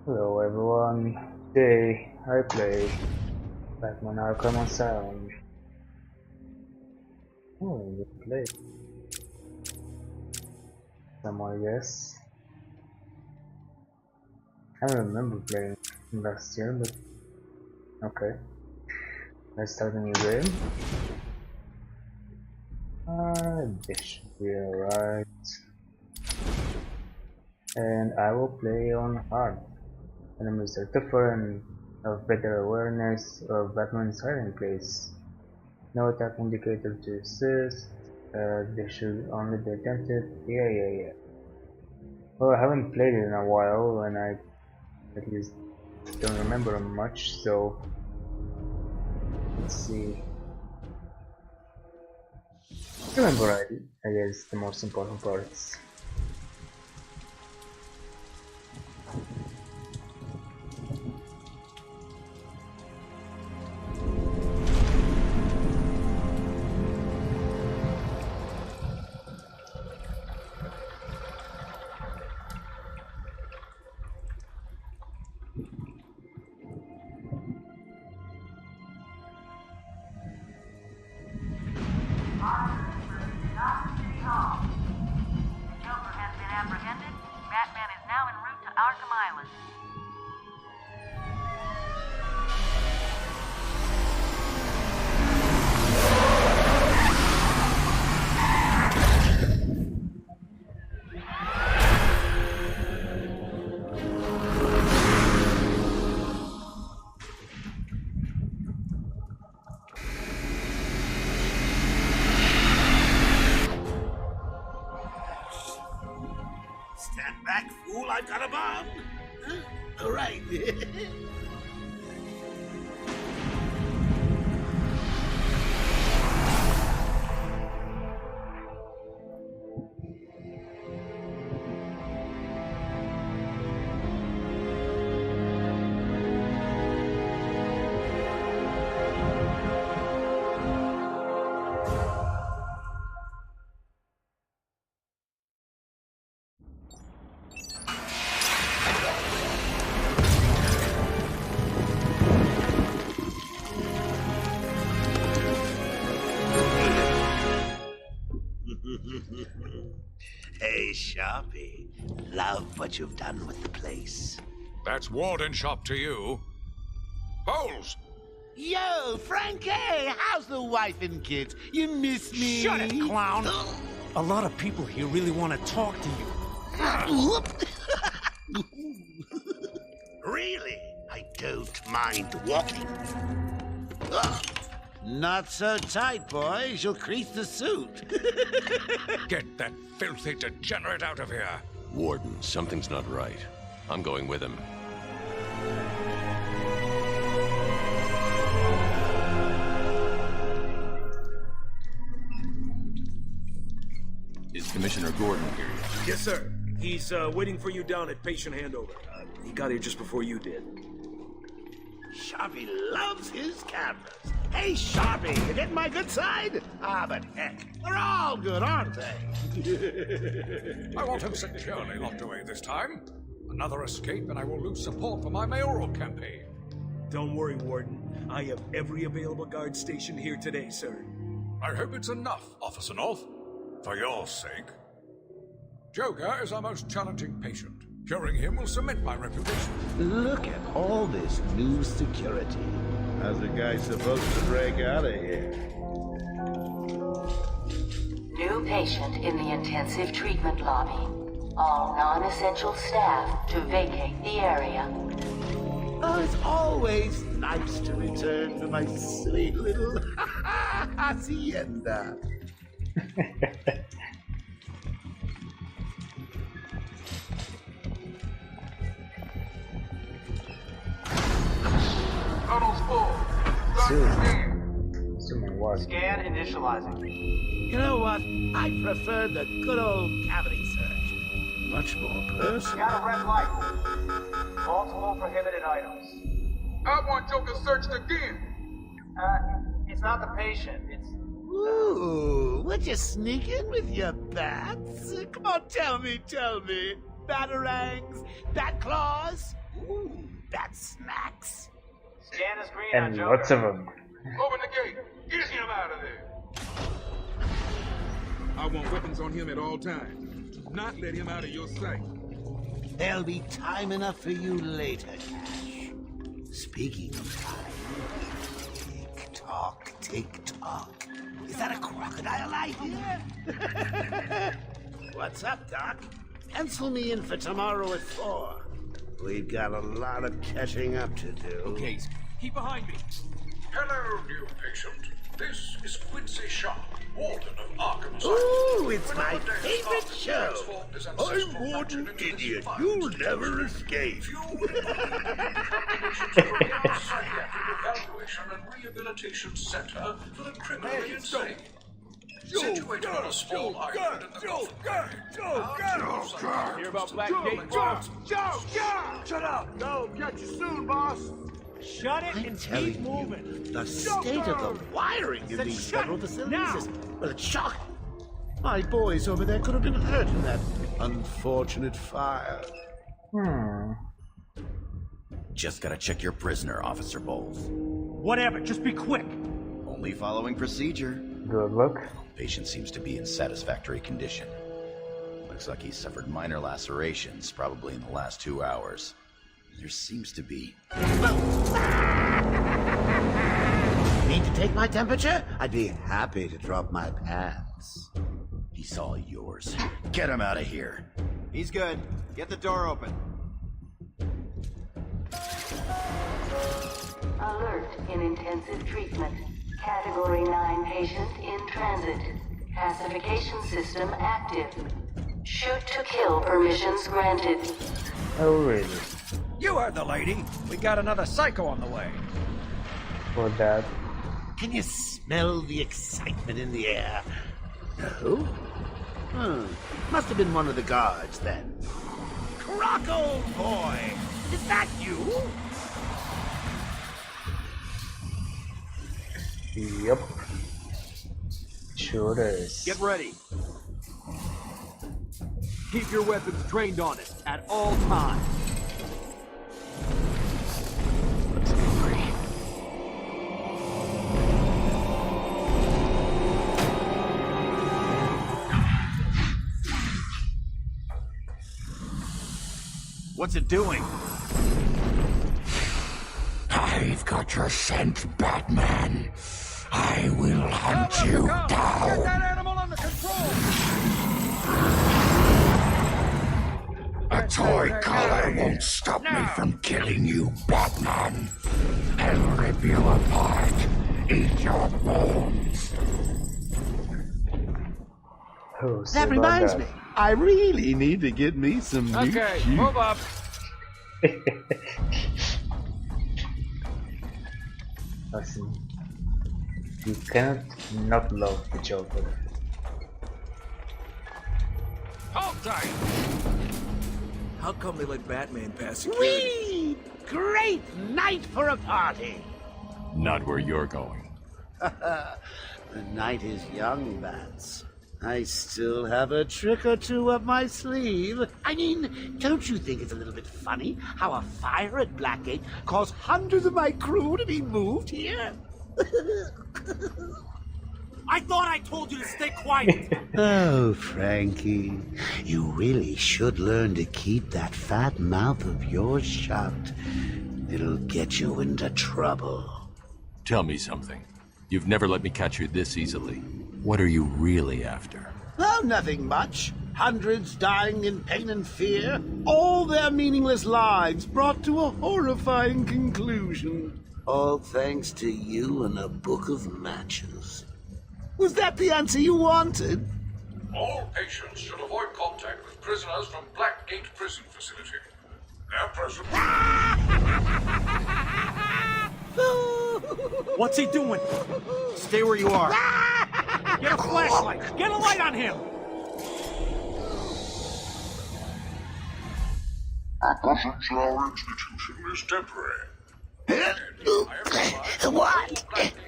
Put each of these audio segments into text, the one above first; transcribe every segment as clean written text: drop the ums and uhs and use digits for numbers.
Hello everyone, today I play Batman Arkham Asylum. Oh, we play some I guess. I don't remember playing last year, but okay. Let's start a new game. This should be alright. And I will play on hard. Enemies are tougher and have better awareness of Batman's hiding place. No attack indicator to assist. They should only be attempted. Yeah. Well, I haven't played it in a while, and I at least don't remember much, so let's see. Remember, I guess, the most important parts. Batman is now en route to Arkham Island. Stand back, fool, I've got a bomb! Huh? All right. Hey, Sharpie. Love what you've done with the place. That's Warden Shop to you. Bowles! Yo, Frankie! How's the wife and kids? You miss me? Shut it, clown! A lot of people here really want to talk to you. Really? I don't mind walking. Not so tight, boys. You'll crease the suit. Get that filthy degenerate out of here! Warden, something's not right. I'm going with him. Is Commissioner Gordon here yet? Yes, sir. He's waiting for you down at patient handover. He got here just before you did. Sharpie loves his cameras. Hey, Sharpie, you getting my good side? Ah, but heck, they're all good, aren't they? I want him securely locked away this time. Another escape and I will lose support for my mayoral campaign. Don't worry, Warden. I have every available guard station here today, sir. I hope it's enough, Officer North. For your sake. Joker is our most challenging patient. Curing him will cement my reputation. Look at all this new security. How's the guy supposed to break out of here? New patient in the intensive treatment lobby. All non-essential staff to vacate the area. Oh, it's always nice to return to my sweet little hacienda. Tunnel's full. Cymon what? Scan initializing. You know what? I prefer the good old cavity search. Much more personal. Got a red light. Multiple prohibited items. I want Joker searched again. It's not the patient. It's Ooh, would you sneak in with your bats? Come on, tell me. Batarangs, bat claws, Ooh, that smacks. Scan the screen on And Joker. lots of them. Open the gate. Get him out of there. I want weapons on him at all times. Do not let him out of your sight. There'll be time enough for you later, Cash. Speaking of time, tick-tock, tick-tock. Is that a crocodile I hear? What's up, Doc? Pencil me in for tomorrow at 4. We've got a lot of catching up to do. Okay, keep behind me. Hello, new patient. This is Quincy Sharp, Warden of Arkham Asylum. Ooh, it's my favorite show. I'm Warden Idiot. You'll never escape. Evaluation and Rehabilitation Center for the criminally insane. Situated on a small island in the Gulf of Mexico. Hear about Blackgate? Shut up. No, catch you soon, boss. Shut it I'm and telling keep you, moving. the state of the wiring in Said these shut federal facilities now. is, well, it's shocking. My boys over there could have been hurt in that unfortunate fire. Just gotta check your prisoner, Officer Bowles. Whatever, just be quick. Only following procedure. Good luck. Patient seems to be in satisfactory condition. Looks like he suffered minor lacerations, probably in the last 2 hours. There seems to be... Need to take my temperature? I'd be happy to drop my pants. He's all yours. Get him out of here. He's good. Get the door open. Alert in intensive treatment. Category 9 patient in transit. Pacification system active. Shoot to kill permissions granted. Oh, really? You heard the lady. We got another psycho on the way. For that. Can you smell the excitement in the air? No? Must have been one of the guards then. Croco boy! Is that you? Yup. Sure is. Get ready. Keep your weapons trained on it at all times. Looks angry. What's it doing? I've got your scent, Batman. I will hunt you down. Get that animal under control! A toy collar won't stop me from killing you, Batman. I'll rip you apart, eat your bones. Oh, so That reminds me, I really need to get me some new Okay, shoes. move up. Listen, you cannot not love the Joker. Hold tight. How come they let Batman pass security? Whee! Great night for a party! Not where you're going. The night is young, Bats. I still have a trick or two up my sleeve. I mean, don't you think it's a little bit funny how a fire at Blackgate caused hundreds of my crew to be moved here? I thought I told you to stay quiet. Oh, Frankie, you really should learn to keep that fat mouth of yours shut. It'll get you into trouble. Tell me something. You've never let me catch you this easily. What are you really after? Oh, nothing much. Hundreds dying in pain and fear. All their meaningless lives brought to a horrifying conclusion. All thanks to you and a book of matches. Was that the answer you wanted? All patients should avoid contact with prisoners from Blackgate Prison Facility. Their presence... What's he doing? Stay where you are. Get a flashlight. Get a light on him. Admission to our institution is temporary. What?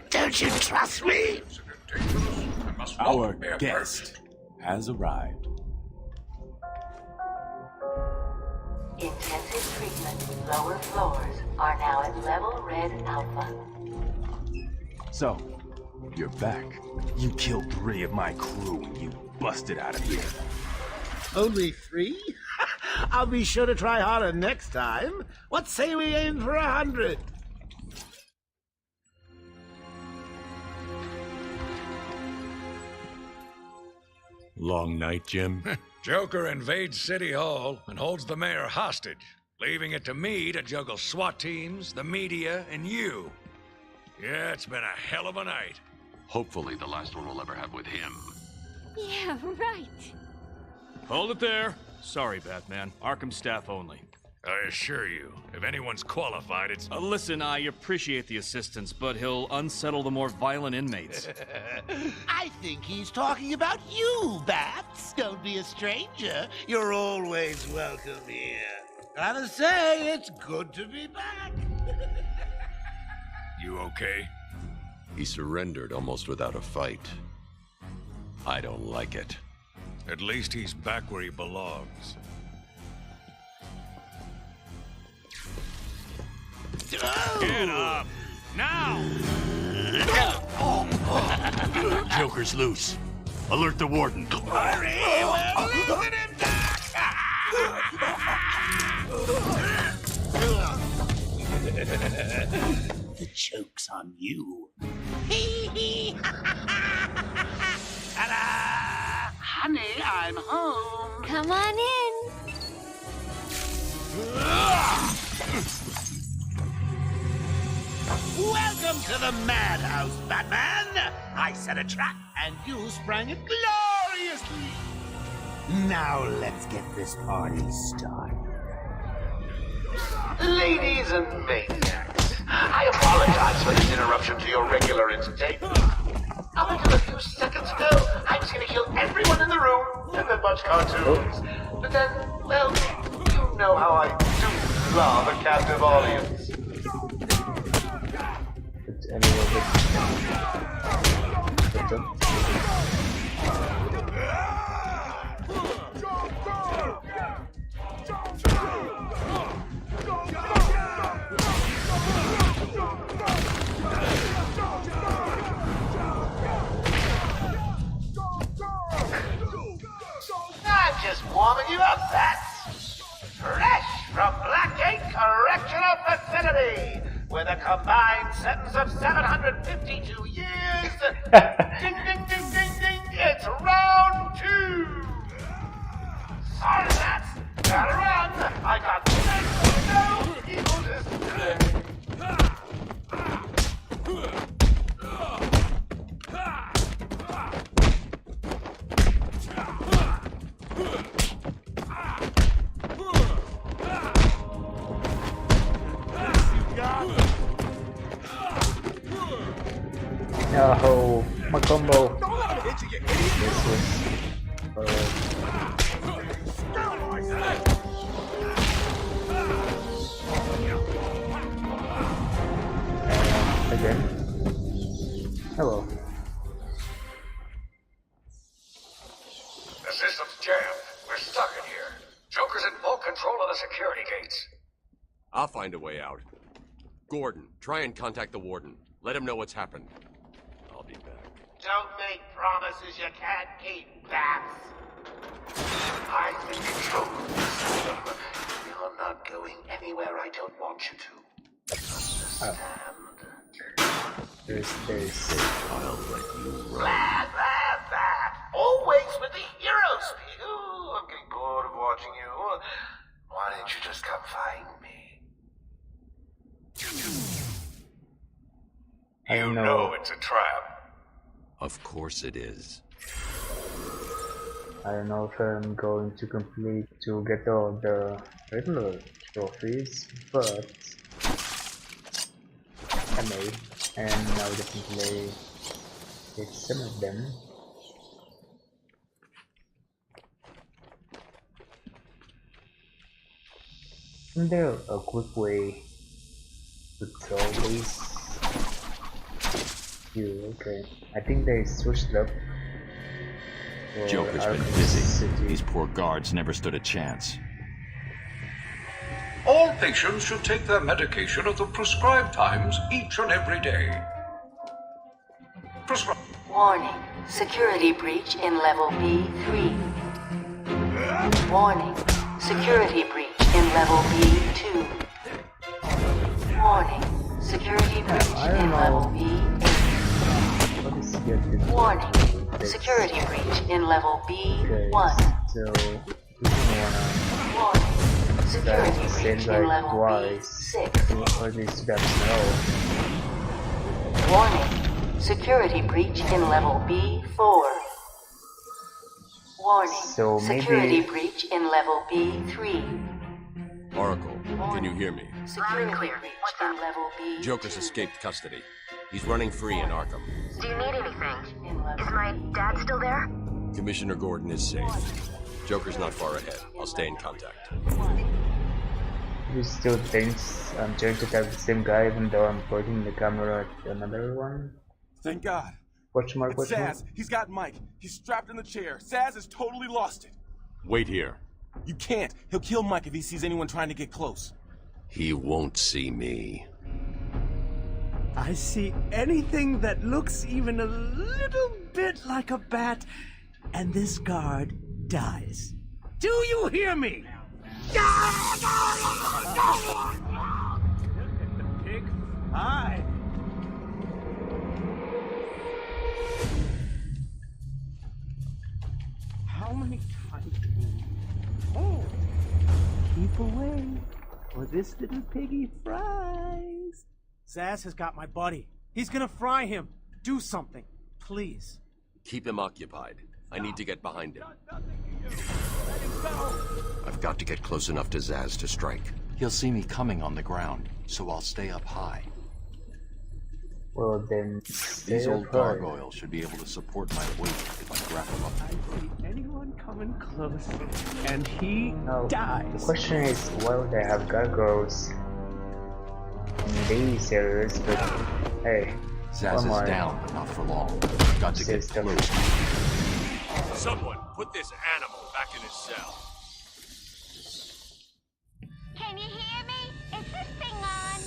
Don't you trust me? Our guest has arrived. Intensive treatment. Lower floors are now at level red alpha. So, you're back. You killed 3 of my crew and you busted out of here. Only 3? I'll be sure to try harder next time. What say we aim for 100? Long night, Jim? Joker invades City Hall and holds the mayor hostage, leaving it to me to juggle SWAT teams, the media, and you. Yeah, it's been a hell of a night. Hopefully the last one we'll ever have with him. Yeah, right. Hold it there. Sorry, Batman. Arkham staff only. I assure you, if anyone's qualified, it's... Listen, I appreciate the assistance, but he'll unsettle the more violent inmates. I think he's talking about you, Bats. Don't be a stranger. You're always welcome here. Gotta say, it's good to be back. You okay? He surrendered almost without a fight. I don't like it. At least he's back where he belongs. Get up! Now! Joker's loose. Alert the warden. Hurry! We're losing him, The joke's on you. Ta-da! Honey, I'm home. Come on in. Welcome to the madhouse, Batman! I set a trap, and you sprang it gloriously! Now let's get this party started. Ladies and maniacs, I apologize for this interruption to your regular entertainment. Up until a few seconds ago, I was going to kill everyone in the room and then watch cartoons. But then, well, you know how I do love a captive audience. I'm just warming you up, Bats. Fresh from Blackgate Correctional Facility, with a combined sentence of 752 years. Ding, ding, ding, ding, ding. It's round 2. Sorry, Bats. Gotta run. I got no evil distance. Oh, my combo. This was again. Hello. The system's jammed. We're stuck in here. Joker's in full control of the security gates. I'll find a way out. Gordon, try and contact the warden. Let him know what's happened. I'll be back. Don't make promises you can't keep, Bats. I think it's true. You're not going anywhere I don't want you to. Understand? There's I'll let you run. Blah, blah, blah. Always with the hero speak. Ooh, I'm getting bored of watching you. Why don't you just come find me? I don't You know it's a trap. Of course it is. I don't know if I'm going to get all the regular trophies, but I may, and now we can play with some of them. Isn't there a quick way to solve these? Okay. I think they switched up. Joker's been busy. These poor guards never stood a chance. All patients should take their medication at the prescribed times each and every day. Warning. Security breach in level B3. Warning. Security breach in level B2. Warning. Security breach in level B8. Warning. Security breach in level B1. So we wanna Warning. Security breach in level twice. B6. Or these steps know. Warning. Security breach in level B4. Warning. So Security maybe breach in level B3. Oracle, can you hear me? Security breach in level B2. Joker's escaped custody. He's running free in Arkham. Do you need anything? Is my dad still there? Commissioner Gordon is safe. Joker's not far ahead. I'll stay in contact. he still thinks I'm trying to tag the same guy even though I'm pointing the camera at another one. Thank God. Watch mark, It's watch mark. Saz. He's got Mike. He's strapped in the chair. Saz has totally lost it. Wait here. You can't. He'll kill Mike if he sees anyone trying to get close. He won't see me. I see anything that looks even a little bit like a bat, and this guard dies. Do you hear me? Look at the pig fly. How many times do we... Oh! Keep away, or this little piggy fries. Zaz has got my buddy. He's gonna fry him. Do something, please. Keep him occupied. I need to get behind him. I've got to get close enough to Zaz to strike. He'll see me coming on the ground, so I'll stay up high. Well then, These old gargoyles should be able to support my weight if I grab them up. I see anyone coming close, and he now, dies. the question is why would I have gargoyles in these areas, but hey, Zaz is down, but not for long. Got to get close. Someone put this animal back in his cell. Can you hear me? Is this thing on?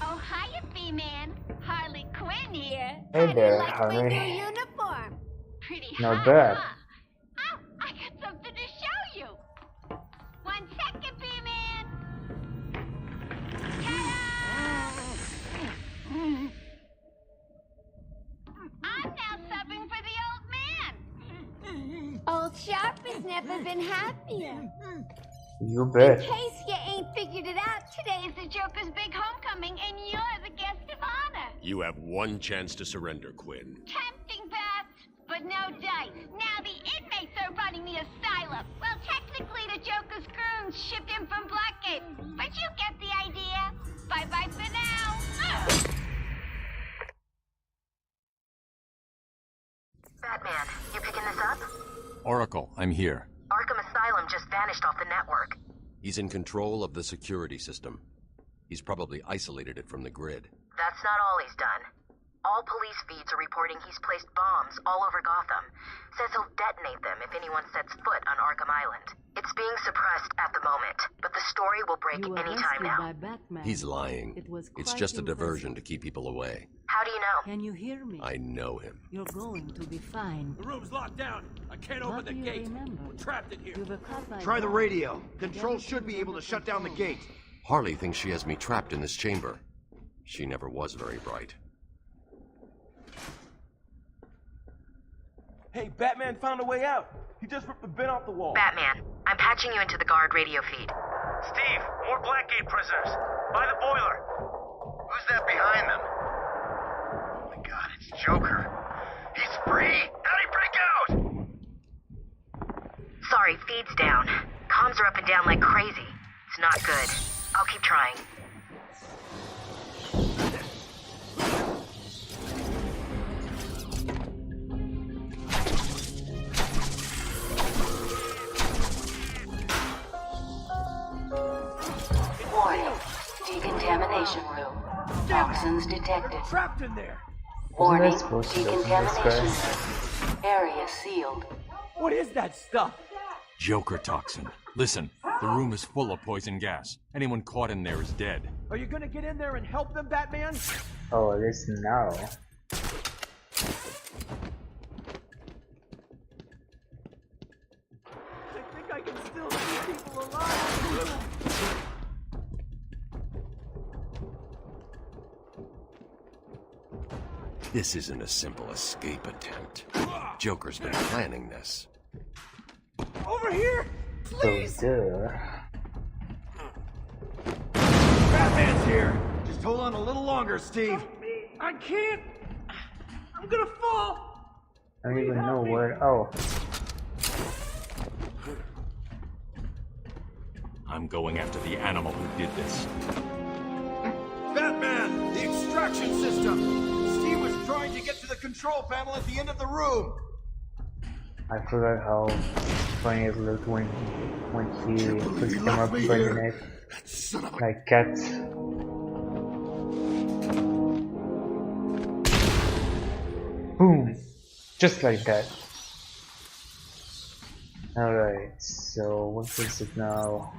Oh, hiya, B-Man. Harley Quinn here. Hey there, Like my Harley. new uniform. Pretty Not hot, bad. huh? Oh, I got something to show you. 1 second, B-Man. I'm now subbing for the old man. Old Sharp has never been happier. You bet. In case you ain't figured it out, today is the Joker's big homecoming, and you're the guest of honor. You have one chance to surrender, Quinn. Tempting, Bats, but no dice. Now the inmates are running the asylum. Well, technically the Joker's goons shipped in from Blackgate, but you get the idea. Bye-bye for now. Batman, you picking this up? Oracle, I'm here. Arkham Asylum just vanished off the network. He's in control of the security system. He's probably isolated it from the grid. That's not all he's done. All police feeds are reporting he's placed bombs all over Gotham. Says he'll detonate them if anyone sets foot on Arkham Island. It's being suppressed at the moment, but the story will break any time now. He's lying. It's just a diversion to keep people away. How do you know? Can you hear me? I know him. You're going to be fine. The room's locked down. I can't open the gate. We're trapped in here. Try the radio. Control should be able to shut down the gate. Harley thinks she has me trapped in this chamber. She never was very bright. Hey, Batman found a way out. He just ripped the bin off the wall. Batman, I'm patching you into the guard radio feed. Steve, more Blackgate prisoners. By the boiler. Who's that behind them? Oh my god, it's Joker. He's free! How'd he break out? Sorry, feed's down. Comms are up and down like crazy. It's not good. I'll keep trying. Warning. Decontamination room. Toxins detected. Trapped in there. Warning. Wasn't I supposed to open this Decontamination guy? room. Area sealed. What is that stuff? Joker toxin. Listen, the room is full of poison gas. Anyone caught in there is dead. Are you gonna get in there and help them, Batman? Oh, listen now. I think I can still see people alive. This isn't a simple escape attempt. Joker's been planning this. Over here! Please! Batman's here! Just hold on a little longer, Steve. I can't. I'm gonna fall. I don't even know where. Oh. I'm going after the animal who did this. Batman! The extraction system! Steve was trying to get to the control panel at the end of the room! I forgot how funny it looked when he pushed him up by the neck. Like cat. Boom! Just like that. Alright, so what is it now?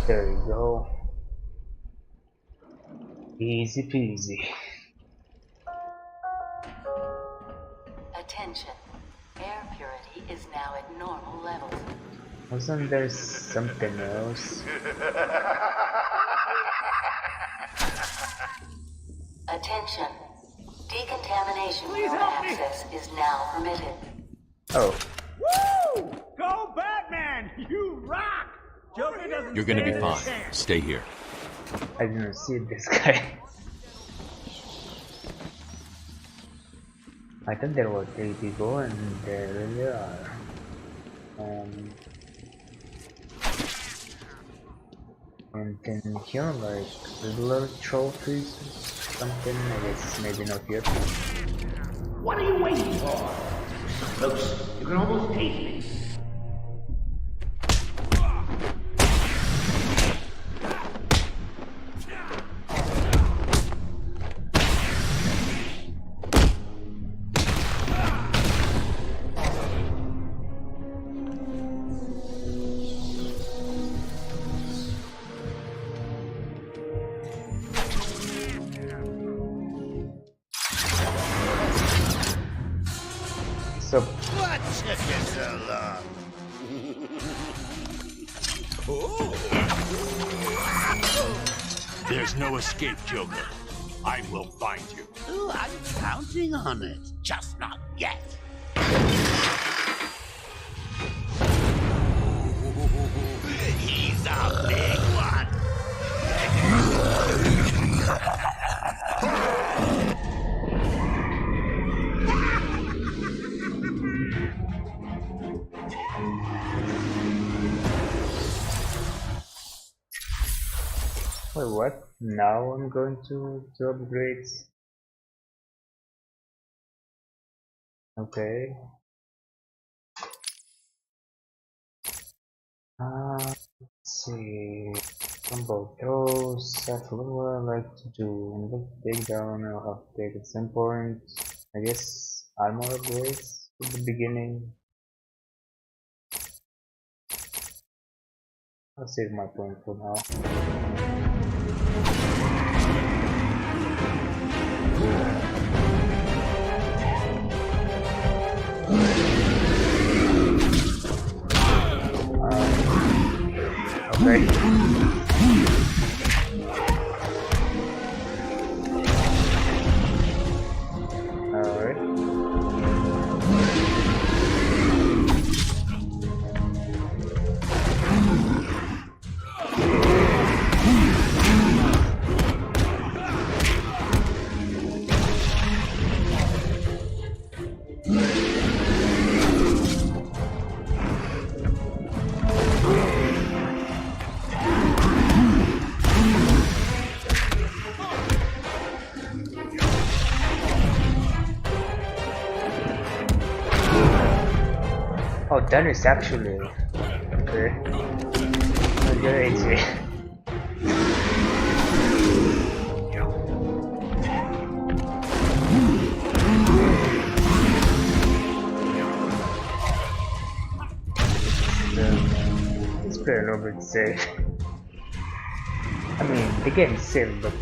There we go. Easy peasy. Attention. Air purity is now at normal levels. Wasn't there something else? Attention. Decontamination room access is now permitted. Oh. Woo! Go Batman! You rock! Joker doesn't. You're gonna be stand a fine. chance. Stay here. I didn't see this guy. I thought there were 3 people and there really are. And then here like little trophies something, I guess maybe not yet. What are you waiting for? So close, you can almost taste me. So What took you so long? There's no escape, Joker. I will find you. Ooh, I'm counting on it. Just not yet. He's a big one. wait, what? Now I'm going to upgrade. Okay. Let's see. Combo throws. That's what I like to do. And look, take down. I'll have to take at some point. I guess armor upgrades at the beginning. I'll save my point for now. Okay. Alright. Oh, that is actually okay. Very easy. play a little bit safe. I mean, the game is safe, but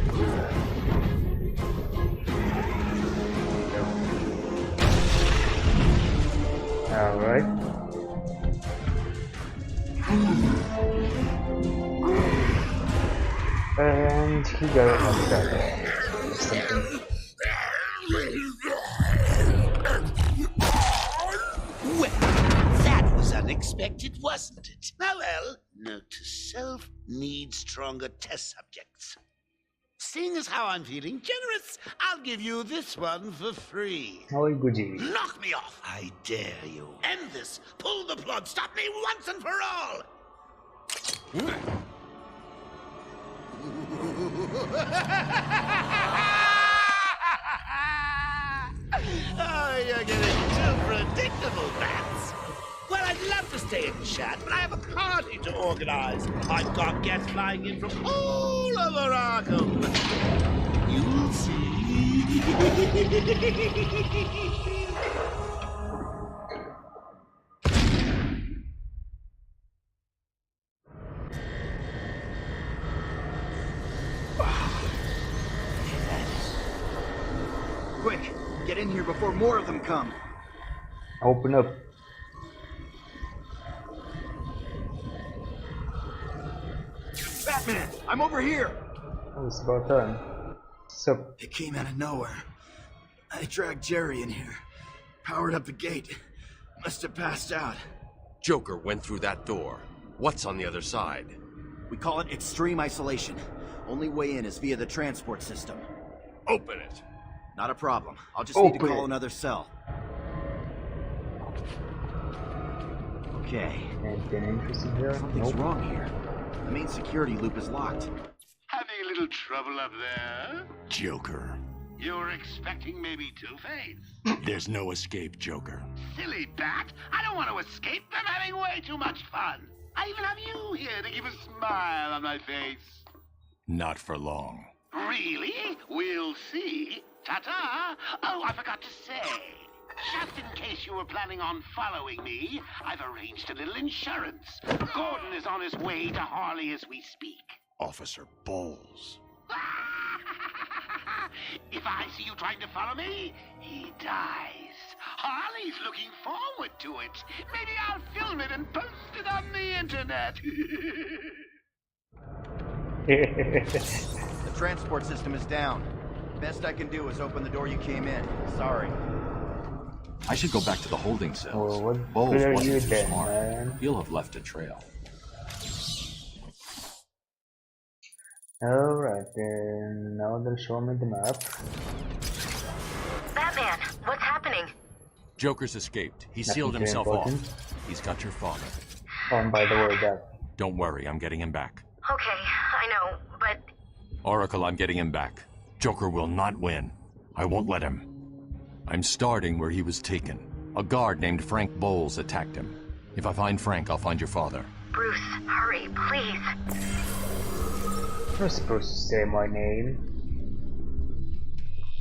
alright. And he got upset or something. Well, that was unexpected, wasn't it? Oh well, note to self, need stronger test subjects. Seeing as how I'm feeling generous, I'll give you this one for free. Oh, goody. Knock me off, I dare you. End this. Pull the plug. Stop me once and for all. Oh, you're getting too predictable, Bats. Well, I'd love to stay and chat, but I have a party to organize. I've got guests flying in from all over Arkham. You'll see. Quick, get in here before more of them come. Open up. Batman, I'm over here. Oh, it's about time. So It came out of nowhere. I dragged Jerry in here, powered up the gate. Must have passed out. Joker went through that door. What's on the other side? We call it extreme isolation. Only way in is via the transport system. Open it. Not a problem. I'll just need to Open call it. another cell. Okay. anything interesting here? Something's Nope. wrong here. The main security loop is locked. Having a little trouble up there? Joker. You were expecting maybe Two-Face? There's no escape, Joker. Silly bat! I don't want to escape. I'm having way too much fun. I even have you here to keep a smile on my face. Not for long. Really? We'll see. Ta-ta! Oh, I forgot to say. Just in case you were planning on following me, I've arranged a little insurance. Gordon is on his way to Harley as we speak. Officer Bowles. If I see you trying to follow me, he dies. Harley's looking forward to it. Maybe I'll film it and post it on the internet. The transport system is down. Best I can do is open the door you came in. Sorry. I should go back to the holding cells. Well, what Bowles good are wasn't you too then, smart. man? He'll have left a trail. Alright, then now they'll show me the map. Batman, what's happening? Joker's escaped. He sealed Nothing too himself important. off. He's got your father. Oh, and by the way, that. Don't worry, I'm getting him back. Okay, I know, but Oracle, I'm getting him back. Joker will not win. I won't let him. I'm starting where he was taken. A guard named Frank Bowles attacked him. If I find Frank, I'll find your father. Bruce, hurry, please. You're supposed to say my name.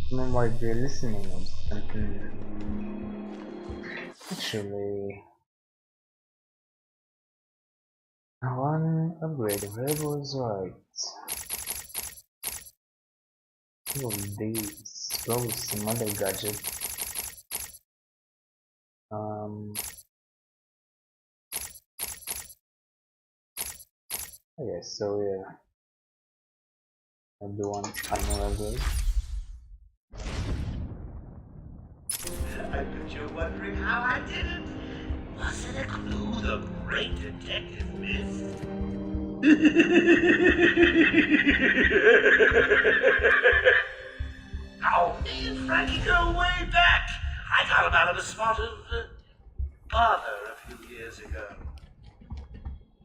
Someone might be listening or something. Actually, one upgrade available is right. Two of these. Go with some other gadget. I guess so, yeah. I'll do one final upgrade. I bet you're wondering how I did it. Was it a clue the great detective missed? Now, me and Frankie go way back. I got him out of a spot of bother a few years ago.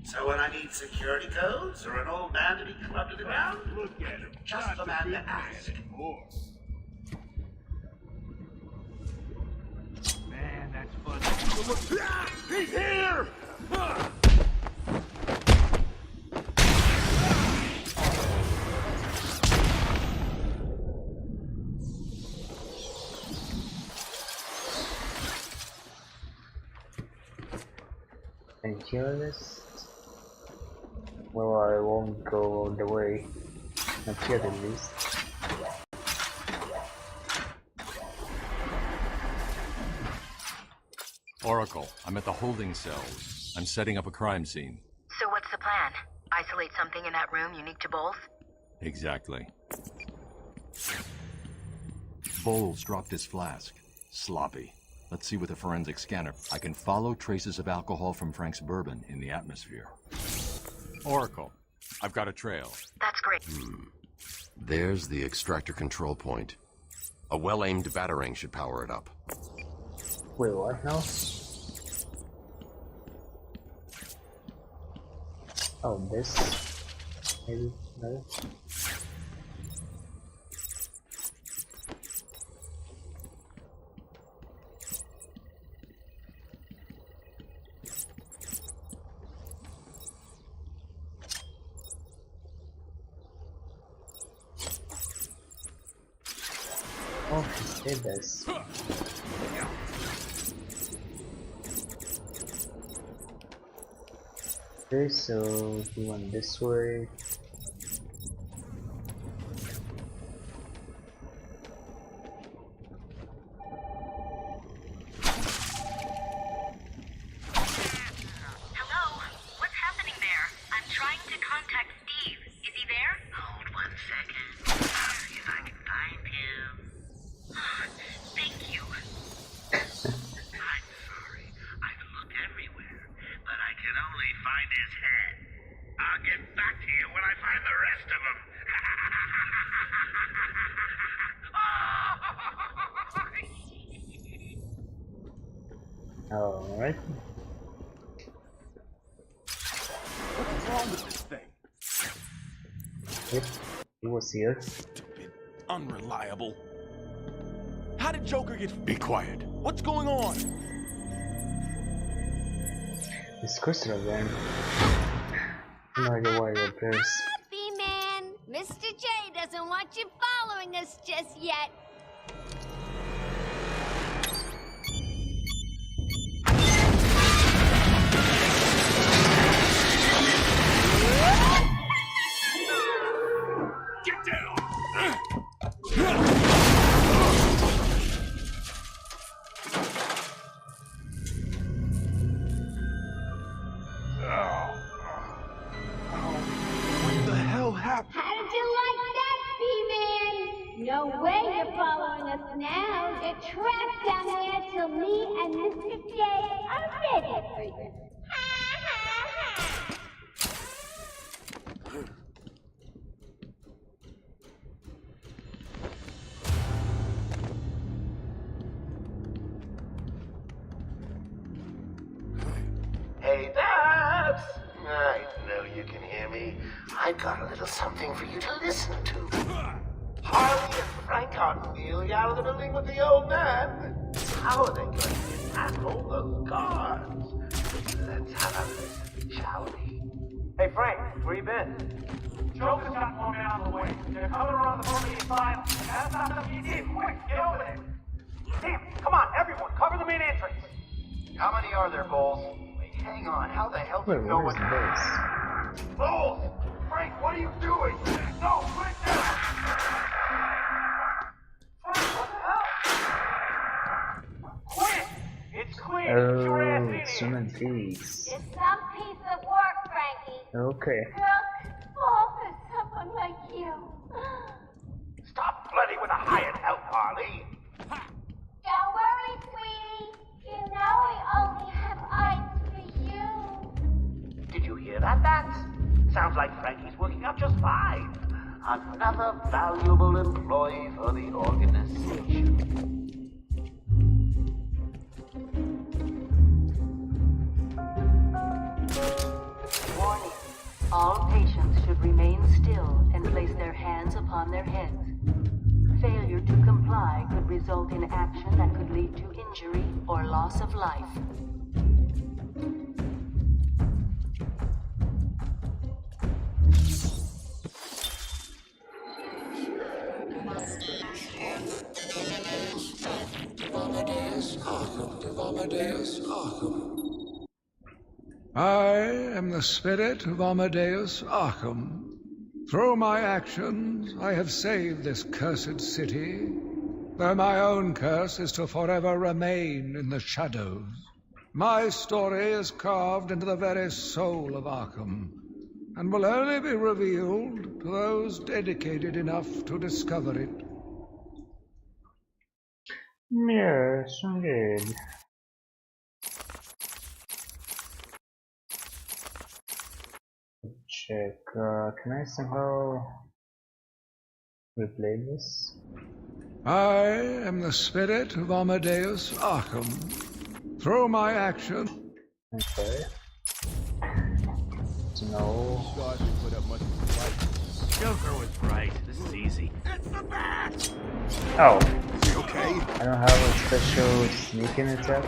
So when I need security codes or an old man to be clubbed to the ground, look at him. Just the man to ask. Man, that's funny. He's here! And here is Well, I won't go all the way. Not yet, at least. Oracle, I'm at the holding cells. I'm setting up a crime scene. So what's the plan? Isolate something in that room unique to Bowles? Exactly. Bowles dropped his flask. Sloppy. Let's see with a forensic scanner. I can follow traces of alcohol from Frank's bourbon in the atmosphere. Oracle, I've got a trail. That's great. There's the extractor control point. A well-aimed batarang should power it up. Wait, what now? Oh, this? Maybe? No? Oh, she said this. Okay, so we went this way. Hello? What's happening there? I'm trying to contact Steve. Is he there? Hold 1 second. See if I can find him. Thank you. I'm sorry. I've looked everywhere, but I can only find his head. I'll get back to you when I find the rest of them. Alright. What's wrong with this thing? Yep, he was here. Stupid, unreliable. How did Joker get... Be quiet. What's going on? It's Crystal again. No idea why it appears. B-Man, Mr. J doesn't want you following us just yet. Get down! What the hell happened? How did you like that, B-Man? No way you're following us now. You're trapped down here till me and Mr. J are ready for you. Hey, Babs! I know you can hear me. I've got a little something for you to listen to. Harley and Frank are nearly out of the building with the old man. How are they going to get past all those guards? Let's have a listen, shall we? Hey, Frank, where you been? Joker's got more men on the way. They're coming around the Burgundy Asylum. That's not something you did. Quick, get over there. Damn, come on, everyone, cover the main entrance. How many are there, Bowles? Wait, hang on. How the hell do you Wait, know where is what... this? Bowles! Frank, what are you doing? No, put it down! Frank, what the hell? Quit! It's clear. Get your ass in here. Cymon, please. It's some piece of work, Frankie. Okay. Girls fall for someone like you. Stop flirting with a hired help, Harley. Don't worry, sweetie. You know we only have eyes for you. Did you hear that, Bats? Sounds like Frankie's working out just fine. Another valuable employee for the organization. Warning. All patients should remain still and place their hands upon their heads. Failure to comply could result in action that could lead to injury or loss of life. I am the spirit of Amadeus Arkham. Through my actions, I have saved this cursed city, though my own curse is to forever remain in the shadows. My story is carved into the very soul of Arkham, and will only be revealed to those dedicated enough to discover it. Yes, indeed. Check. Can I somehow replay this? I am the spirit of Amadeus Arkham. Through my action. Okay. No. Joker was right. This is easy. It's the bat! Oh. Is he okay? I don't have a special sneaking attack.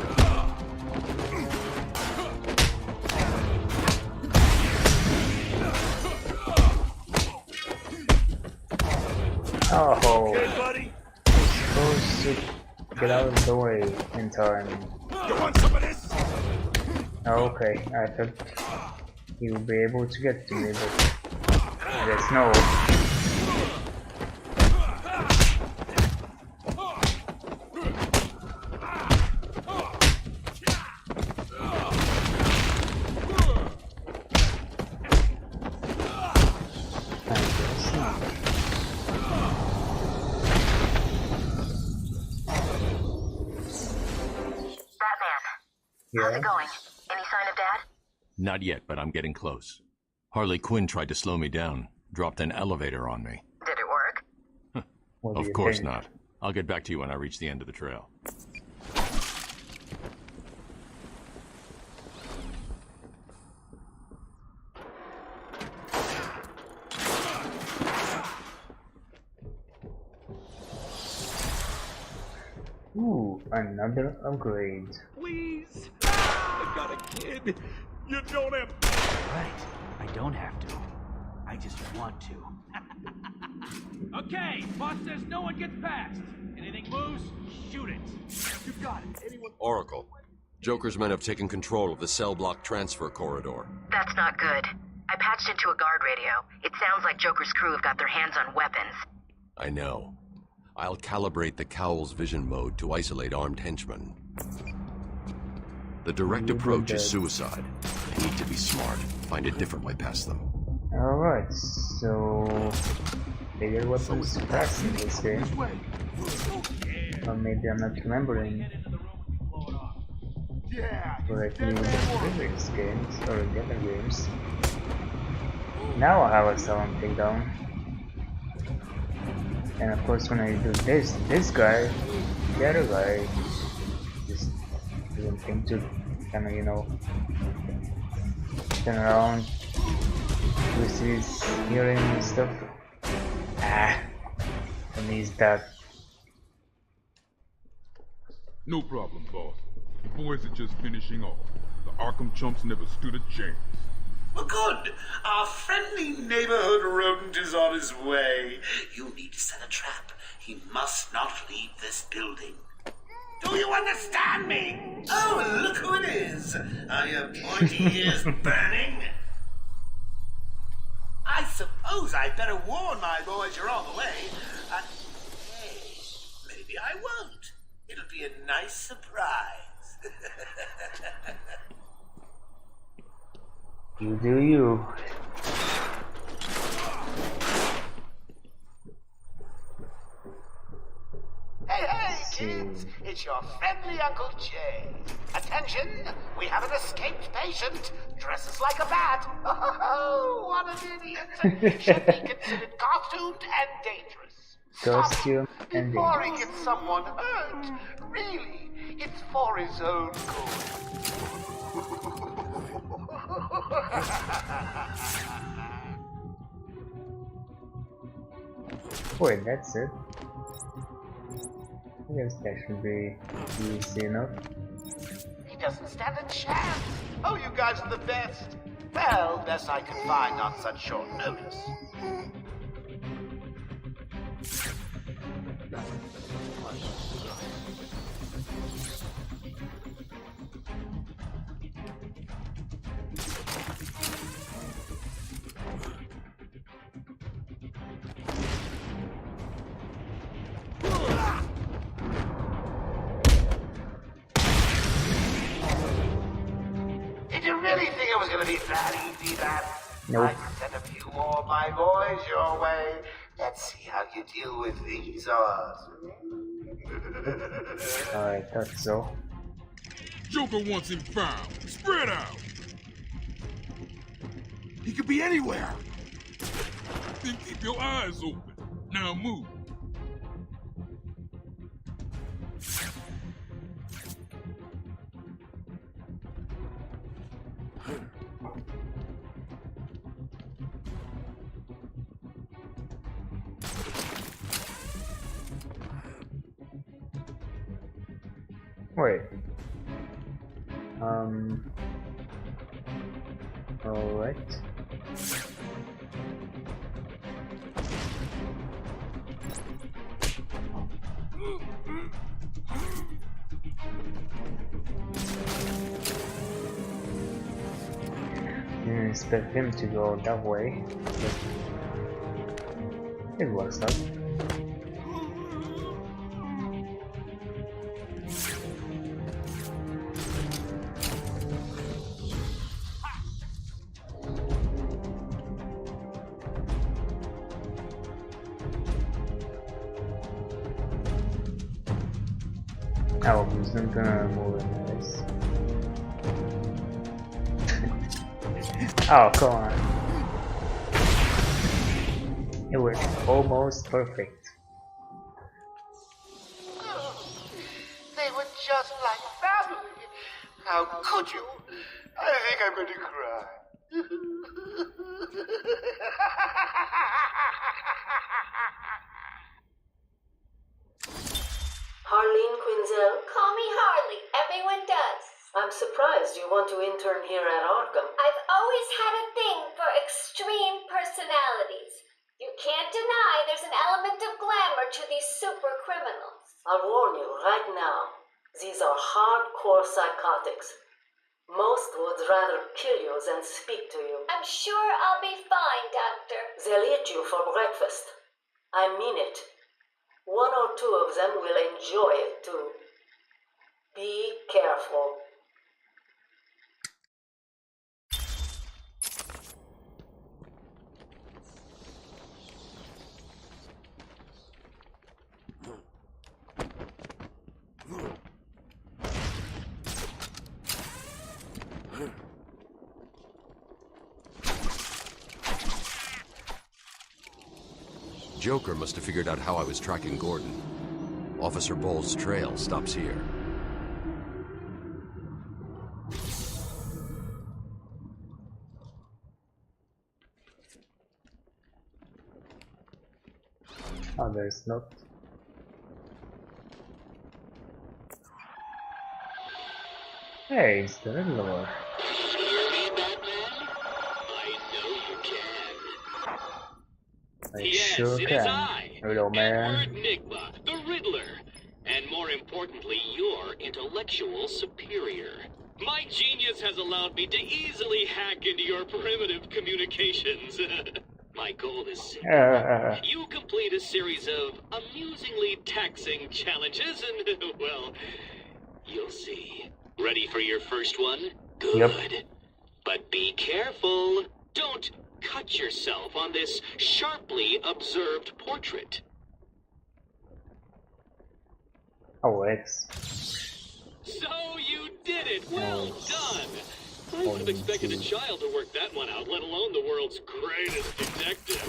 Oh. Okay, buddy. I'm supposed to get out of the way in time. You want some of this? Okay, I thought he would be able to get to me, but I guess no. How's it going? Any sign of Dad? Not yet, but I'm getting close. Harley Quinn tried to slow me down, dropped an elevator on me. Did it work? Of course not. I'll get back to you when I reach the end of the trail. Ooh, another upgrade. Please! I've got a kid! You don't have... Right. I don't have to. I just want to. Okay, boss says no one gets past. Anything moves, shoot it. You got it. Anyone... Oracle. Joker's men have taken control of the cell block transfer corridor. That's not good. I patched into a guard radio. It sounds like Joker's crew have got their hands on weapons. I know. I'll calibrate the Cowl's vision mode to isolate armed henchmen. The direct approach is suicide. I need to be smart. Find a different way past them. Alright, so... bigger weapons fast in this game. Or maybe I'm not remembering correctly in the previous games, or the other games. Now I have a sound takedown. And of course when I do this guy, the other guy just doesn't think to kinda, you know, turn around with his hearing and stuff. And he's dead. No problem, boss. The boys are just finishing off. The Arkham chumps never stood a chance. Well, good. Our friendly neighborhood rodent is on his way. You need to set a trap. He must not leave this building. Do you understand me? Oh, look who it is. Are your pointy ears burning? I suppose I'd better warn my boys you're on the way. Hey, maybe I won't. It'll be a nice surprise. You do you. Hey, kids! It's your friendly Uncle Jay. Attention! We have an escaped patient. Dresses like a bat. Oh, what an idiot! Should be considered costumed and dangerous. Costume and Before he dangerous. gets someone hurt. Really, it's for his own good. Wait, that's it. I guess that should be easy enough. He doesn't stand a chance. Oh, you guys are the best. Well, best I can find on such short notice. be that easy, that. Nope. I can send a few more of my boys your way. Let's see how you deal with these odds. I thought so. Joker wants him found. Spread out. He could be anywhere. Then keep your eyes open. Now move. Wait. Alright. Didn't expect him to go that way, but it works out. Oh, he's not gonna move in this. Oh, come on. It was almost perfect. They were just like family. How could you? I think I'm going to cry. Harleen Quinzel? Call me Harley. Everyone does. I'm surprised you want to intern here at Arkham. I've always had a thing for extreme personalities. You can't deny there's an element of glamour to these super criminals. I'll warn you right now, these are hardcore psychotics. Most would rather kill you than speak to you. I'm sure I'll be fine, Doctor. They'll eat you for breakfast. I mean it. One or two of them will enjoy it too. Be careful. Joker must have figured out how I was tracking Gordon. Officer Bowles' trail stops here. Oh, there's not. Hey, it's the Riddler. I sure can, Riddle Man. Enigma, the Riddler, and more importantly, your intellectual superior. My genius has allowed me to easily hack into your primitive communications. My goal is simple. You complete a series of amusingly taxing challenges, and, well, you'll see. Ready for your first one? Good. Yep. But be careful. Don't cut yourself on this sharply observed portrait. Oh, X. So you did it! Well done! I would have expected a child to work that one out, let alone the world's greatest detective.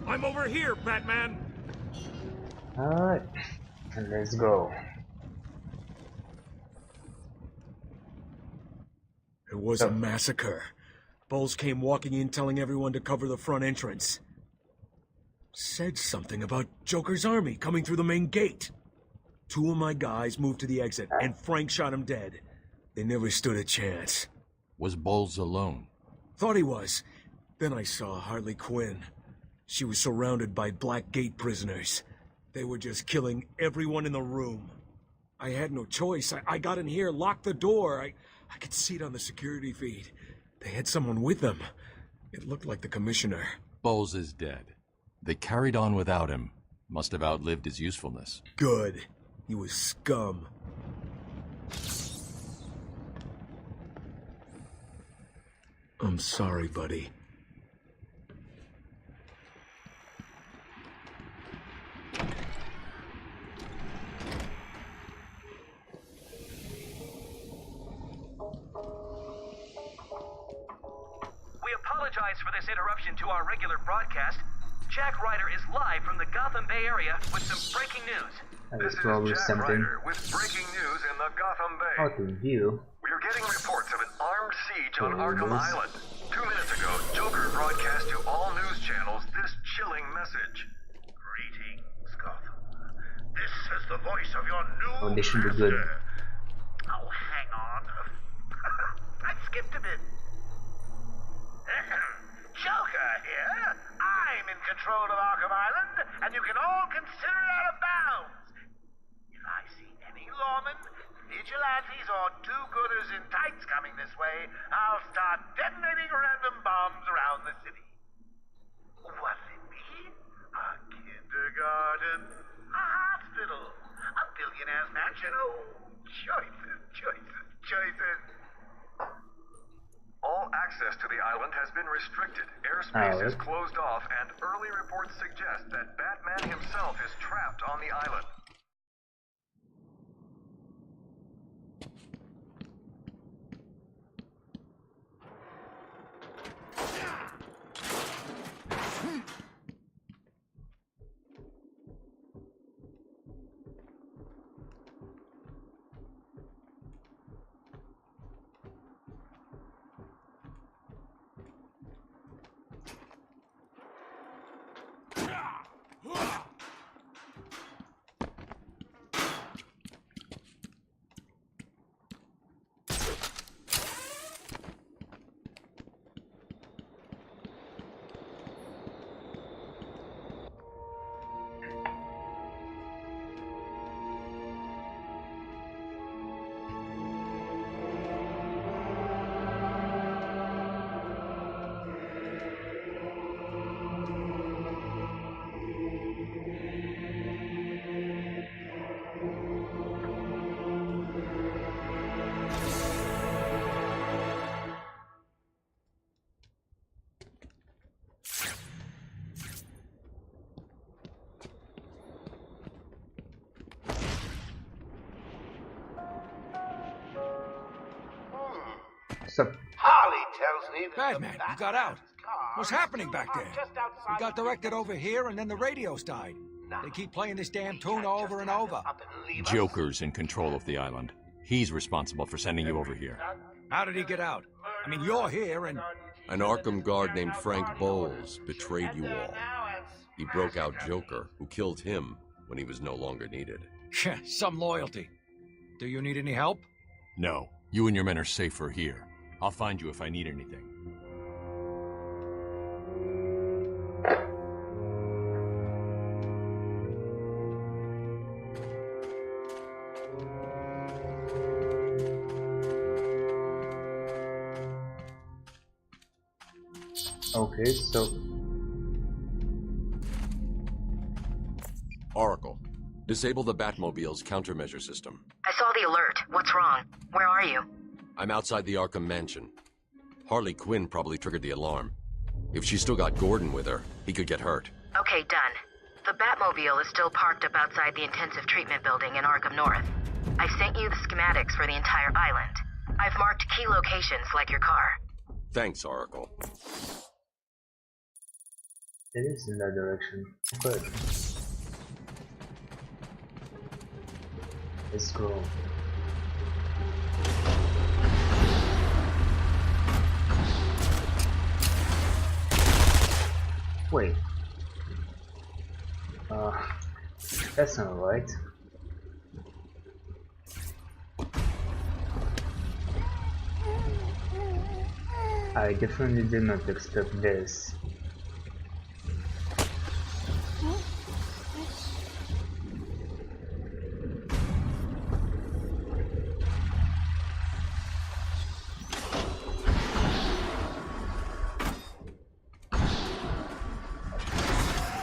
I'm over here, Batman! Alright, and let's go. It was a massacre. Bowles came walking in telling everyone to cover the front entrance. Said something about Joker's army coming through the main gate. Two of my guys moved to the exit, and Frank shot him dead. They never stood a chance. Was Bowles alone? Thought he was. Then I saw Harley Quinn. She was surrounded by Black Gate prisoners. They were just killing everyone in the room. I had no choice. I got in here, locked the door. I could see it on the security feed. They had someone with them. It looked like the commissioner. Bowles is dead. They carried on without him. Must have outlived his usefulness. Good. He was scum. I'm sorry, buddy. We apologize for this interruption to our regular broadcast. Jack Ryder is live from the Gotham Bay area with some breaking news. This is Jack Ryder with breaking news in the Gotham Bay. How to view? We are getting reports of an armed siege on Arkham Island. 2 minutes ago, Joker broadcast to all news channels this chilling message. Greetings, Gotham. This is the voice of your new this should be master. good. Oh, hang on. I skipped a bit. Joker here. I'm in control of Arkham Island, and you can all consider it out of bounds. If I see any lawmen, vigilantes, or do-gooders in tights coming this way, I'll start detonating random bombs around the city. What's it be? A kindergarten? A hospital? A billionaire's mansion? Oh, choices, choices, choices. All access to the island has been restricted. Airspace is closed off, and early reports suggest that Batman himself is trapped on the island. Harley tells me that Batman, you got out. What's happening back there? We got directed over here and then the radios died. They keep playing this damn tune over and over. Joker's in control of the island. He's responsible for sending you over here. How did he get out? I mean, you're here and... An Arkham guard named Frank Bowles betrayed you all. He broke out Joker, who killed him when he was no longer needed. Some loyalty. Do you need any help? No. You and your men are safer here. I'll find you if I need anything. Okay, so... Oracle, disable the Batmobile's countermeasure system. I saw the alert. What's wrong? Where are you? I'm outside the Arkham Mansion. Harley Quinn probably triggered the alarm. If she's still got Gordon with her, he could get hurt. Okay, done. The Batmobile is still parked up outside the intensive treatment building in Arkham North. I sent you the schematics for the entire island. I've marked key locations like your car. Thanks, Oracle. It is in that direction. Good. Let's go. Wait. That's not right. I definitely did not expect this.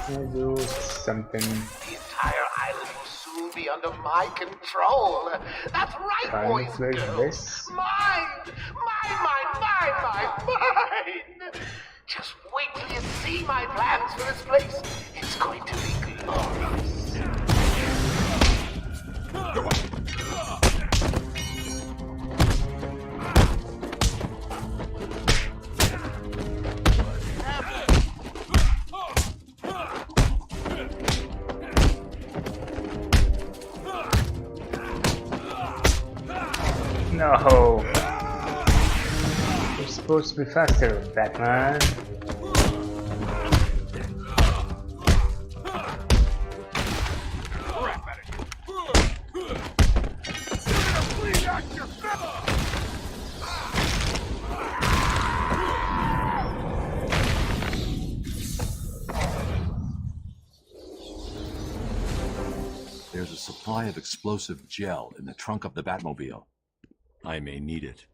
Can I do something? The entire island will soon be be under my control. That's right, boys and girls. Mine! Just wait till you see my plans for this place. It's going to be glorious. No! You're supposed to be faster, Batman. There's a supply of explosive gel in the trunk of the Batmobile. I may need it.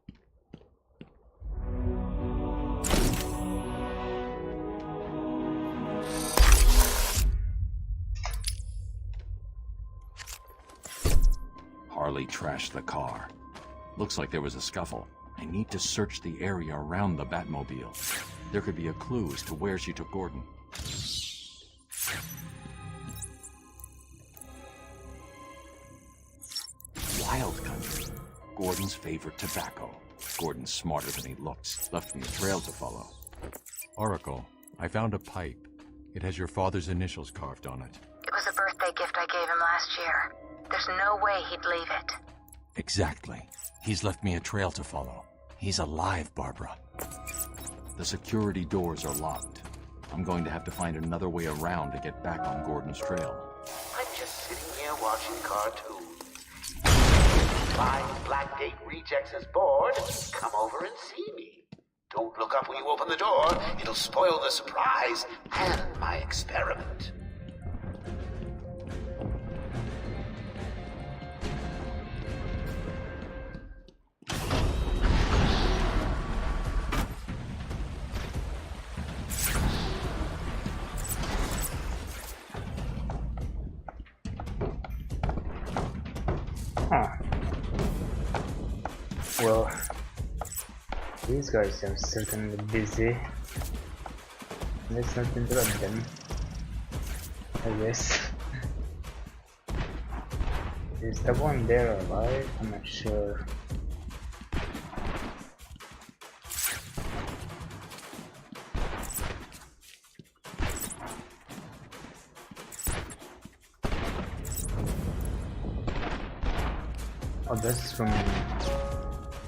Harley trashed the car. Looks like there was a scuffle. I need to search the area around the Batmobile. There could be a clue as to where she took Gordon. Wild country. Gordon's favorite tobacco. Gordon's smarter than he looks. Left me a trail to follow. Oracle, I found a pipe. It has your father's initials carved on it. It was a birthday gift I gave him last year. There's no way he'd leave it. Exactly. He's left me a trail to follow. He's alive, Barbara. The security doors are locked. I'm going to have to find another way around to get back on Gordon's trail. I'm just sitting here watching cartoons. Find Blackgate Rejects' board, come over and see me. Don't look up when you open the door. It'll spoil the surprise and my experiment. Huh. Well, these guys are certainly busy. Let's not interrupt them, I guess. Is the one there alive? I'm not sure. Oh, that's from...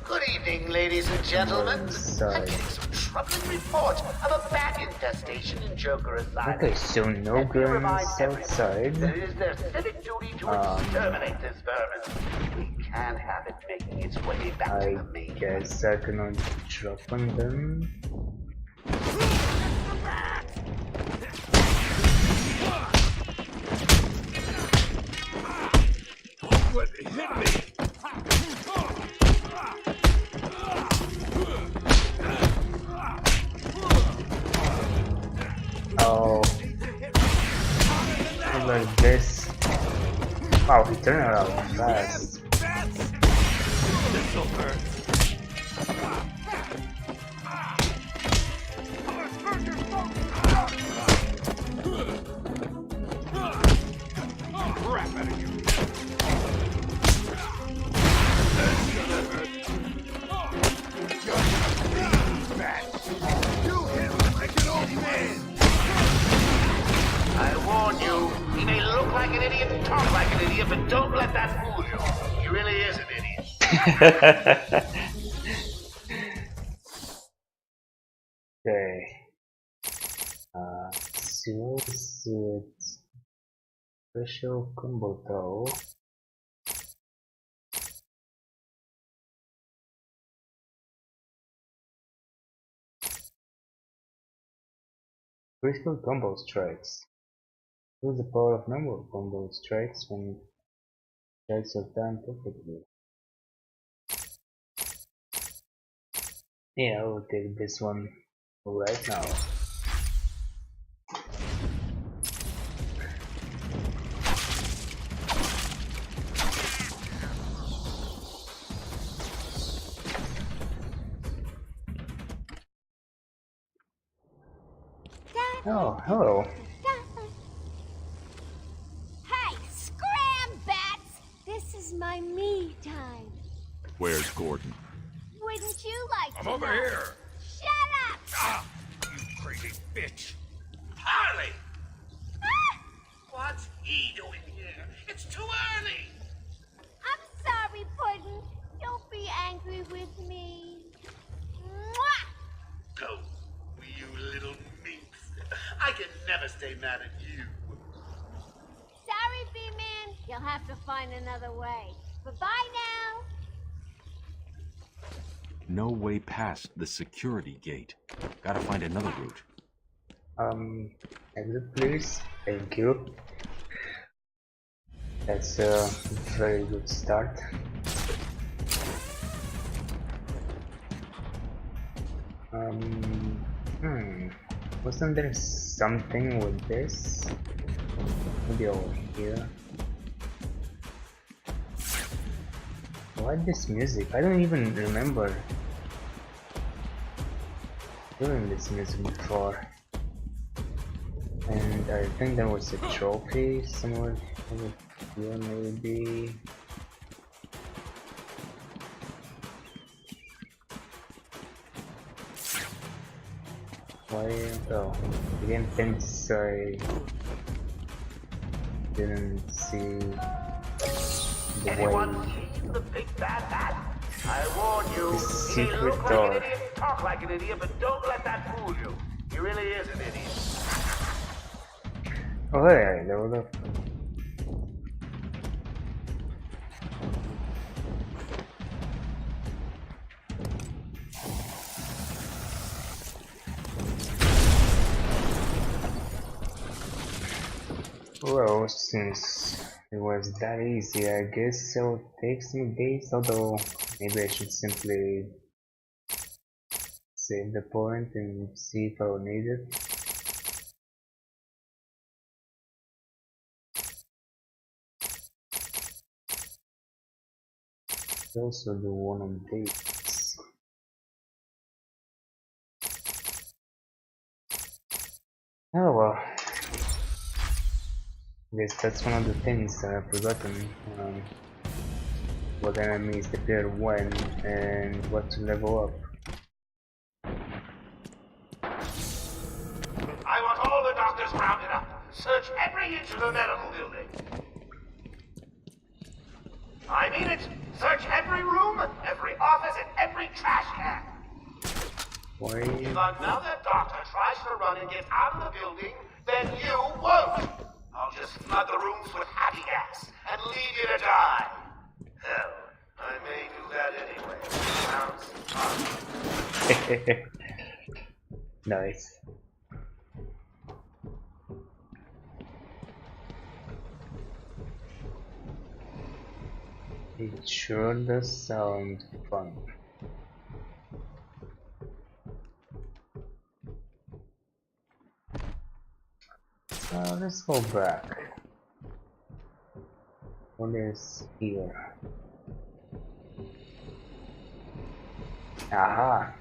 Good evening, ladies and gentlemen. I'm getting some troubling reports of a bat infestation in Joker Asylum. Okay, so no guns outside. It is their civic duty to exterminate this vermin. We can't have it making its way back to the main. I guess I cannot drop on them. What hit me? Oh, like this. Wow, he turned around fast. This'll hurt. Crap out of you. I warn you, he may look like an idiot and talk like an idiot, but don't let that fool you. He really is an idiot. Okay. Suicide special combo though. Critical combo strikes. Use the power of number of combo strikes when strikes are done perfectly. Yeah, I will take this one right now. Oh, hello. Hey, scram, bats! This is my me time. Where's Gordon? Wouldn't you like I'm to over know? here. Shut up! Ah, you crazy bitch. Harley! What's he doing here? It's too early! I'm sorry, Puddin'. Don't be angry with me. Mwah! Go, you little minx. I can never stay mad at you. Sorry, B-Man. You'll have to find another way. Bye-bye now. No way past the security gate. Gotta find another route. Exit please. Thank you. That's a very good start. Wasn't there something with this? Maybe over here. Why this music? I don't even remember doing this music before. And I think there was a trophy somewhere over here maybe. Why? Oh, again since I didn't see the Anyone way. seen the big bad hat? I warn you, The he may secret look like door. an idiot, talk like an idiot, but don't let that fool you. He really is an idiot. Oh hey, leveled up. Well, since it was that easy, I guess it will take some days, although maybe I should simply save the point and see if I will need it. Also do one on dates. Oh well. I guess that's one of the things I've forgotten. What enemies appear when and what to level up. I want all the doctors rounded up. Search every inch of the medical building. I mean it. Search every room, every office, and every trash can. Why? If another doctor tries to run and get out of the building, then you won't. I'll just flood the rooms with happy gas and leave you to die. Hell, I may do that anyway. Sounds fun. Nice. It sure does sound fun. Let's go back. What is here? Aha!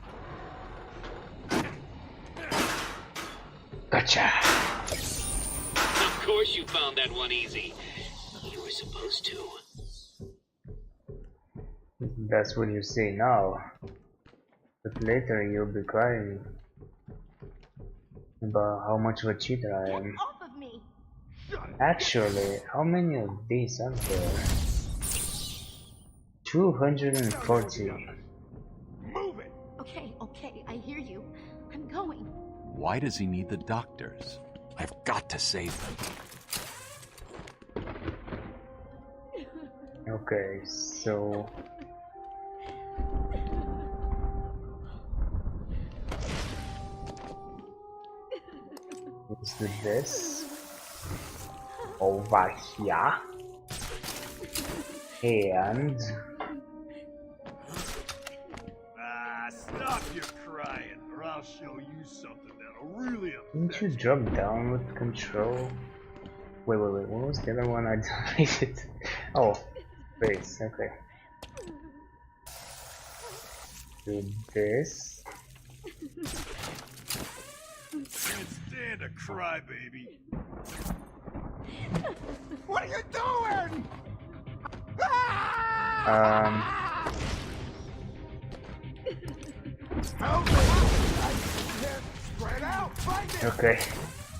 Gotcha! Of course you found that one easy. You were supposed to. That's what you say now. But later you'll be crying about how much of a cheater I am. Off of me. Actually, how many of these are there? 240. Okay, okay, I hear you. I'm going. Why does he need the doctors? I've got to save them. Okay, so let's do this over here, and Stop your crying, or I'll show you something that'll really didn't you drop down with control? Wait, what was the other one I deleted? Oh, face, okay. Do this. Can't stand a crybaby. What are you doing? Okay.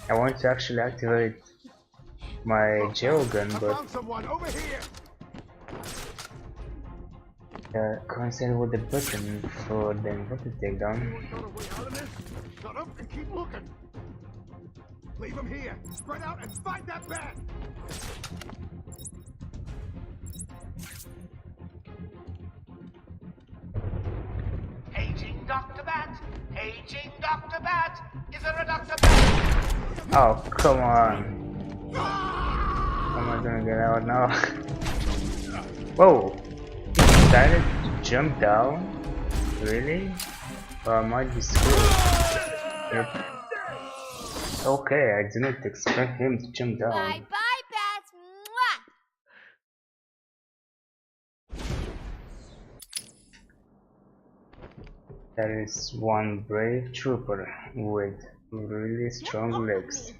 I want to actually activate my gel gun, but coincide with the button for the inverted takedown. Shut up and keep looking. Leave him here. Spread out and find that bat. Paging Dr. Bat. Paging Dr. Bat. Is there a Dr. Bat? Oh, come on. How am I gonna get out now? Whoa! He decided to jump down? Really? Or I might be screwed. Yep. Okay, I didn't expect him to jump down. Bye bye, bats. Mwah! That is one brave trooper with really strong legs.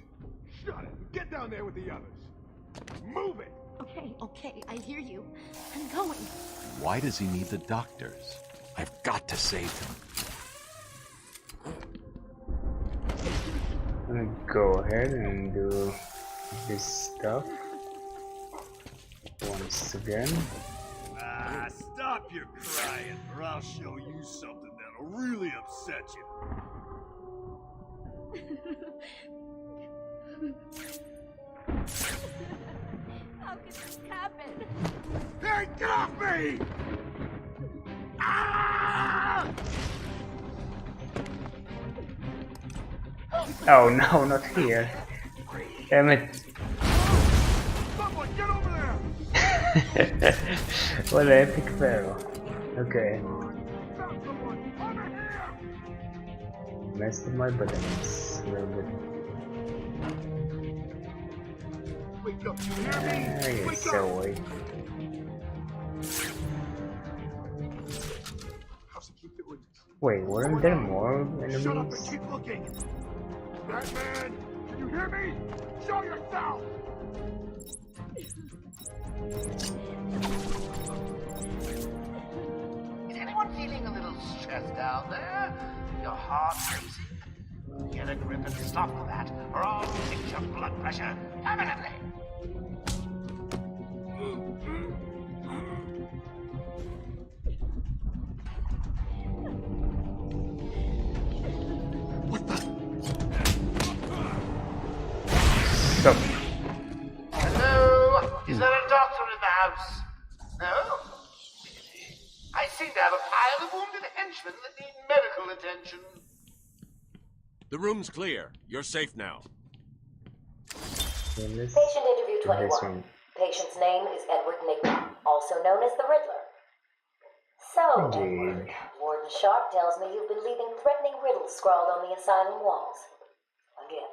Shut it. Get down there with the others. Move it. Okay, I hear you. I'm going. Why does he need the doctors? I've got to save them. I'm gonna go ahead and do this stuff once again. Ah, stop your crying, or I'll show you something that'll really upset you. How could this happen? Hey, get off me! Ah! Oh no, not here. Damn it. Someone get over there! What an epic fail. Okay. Messed with my buttons a little bit. Wake up, you hear me? I guess so, wait. How's he keep doing? Wait, weren't there more Shut up and enemies? keep looking! Batman, can you hear me? Show yourself! Is anyone feeling a little stressed out there? Your heart racing? Get a grip and stop that, or I'll fix your blood pressure permanently. Stop. Hello? Is there a doctor in the house? No? I seem to have a pile of wounded henchmen that need medical attention. The room's clear. You're safe now. Patient interview 21. Patient's name is Edward Nigma, also known as the Riddler. So, Edward, Warden Sharp tells me you've been leaving threatening riddles scrawled on the asylum walls. Again.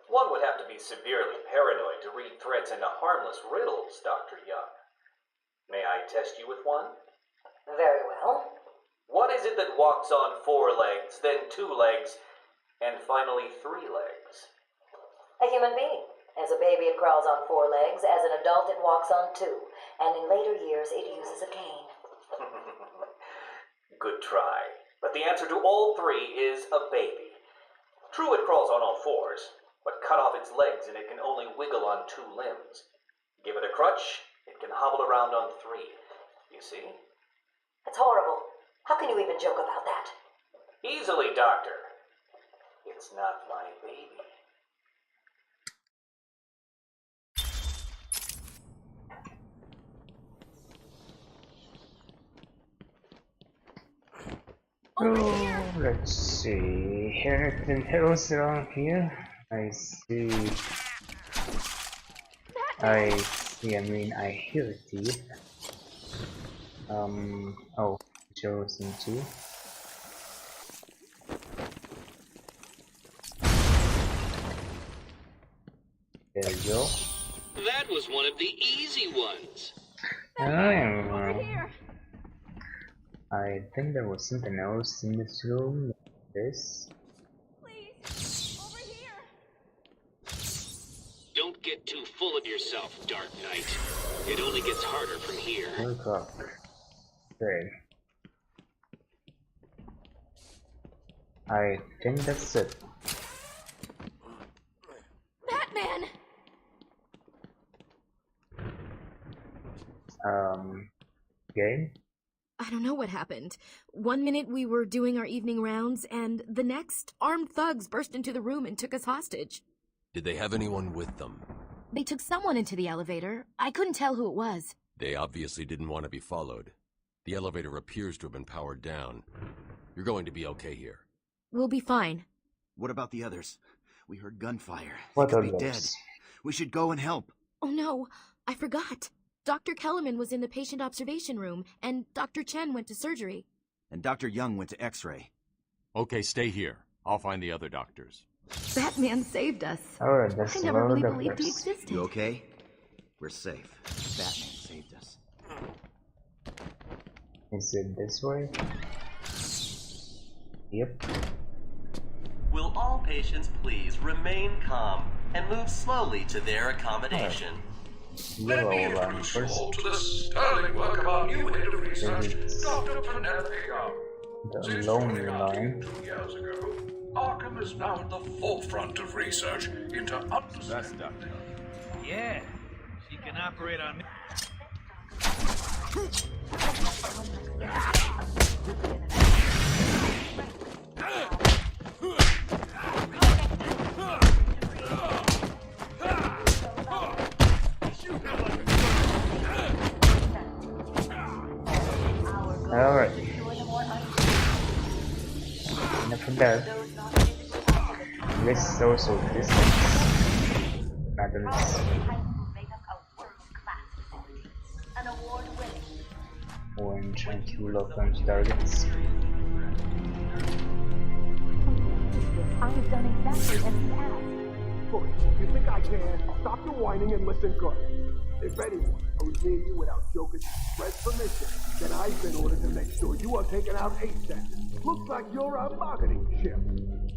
One would have to be severely paranoid to read threats into harmless riddles, Dr. Young. May I test you with one? Very well. What is it that walks on 4 legs, then 2 legs, and finally 3 legs? A human being. As a baby, it crawls on 4 legs. As an adult, it walks on 2. And in later years, it uses a cane. Good try. But the answer to all 3 is a baby. True, it crawls on all 4s, but cut off its legs and it can only wiggle on 2 limbs. Give it a crutch, it can hobble around on 3. You see? That's horrible. How can you even joke about that? Easily, Doctor. It's not my baby. Oh, let's see. Anything else around here? I see. I hear teeth. Oh, chosen too. There you go. That was one of the easy ones. I think there was something else in this room. This. Please, get too full of yourself, Dark Knight. It only gets harder from here. Okay. I think that's it. Batman! Game? I don't know what happened. One minute we were doing our evening rounds, and the next, armed thugs burst into the room and took us hostage. Did they have anyone with them? They took someone into the elevator. I couldn't tell who it was. They obviously didn't want to be followed. The elevator appears to have been powered down. You're going to be okay here. We'll be fine. What about the others? We heard gunfire. What They could be others? dead. We should go and help. Oh no, I forgot. Dr. Kellerman was in the patient observation room, and Dr. Chen went to surgery. And Dr. Young went to X-ray. Okay, stay here. I'll find the other doctors. Batman saved us. Alright, that's I never really another believed he doctors. existed. You okay? We're safe. Batman saved us. Is it this way? Yep. Will all patients please remain calm and move slowly to their accommodation? Let me introduce you all to the sterling work of our new head of research, Dr. Penelope Young. The lonely line. 2 years ago, Arkham is now at the forefront of research into That's Dr. Yeah, she can operate on me. Alright. Enough of that. Let's also distance. Madams. When trying to lock onto targets. I've done exactly as he asked. Good. You think I can? Stop your whining and listen good. If anyone goes near you without Joker's express permission, then I've been ordered to make sure you are taken out ASAP. Looks like you're a bargaining chip.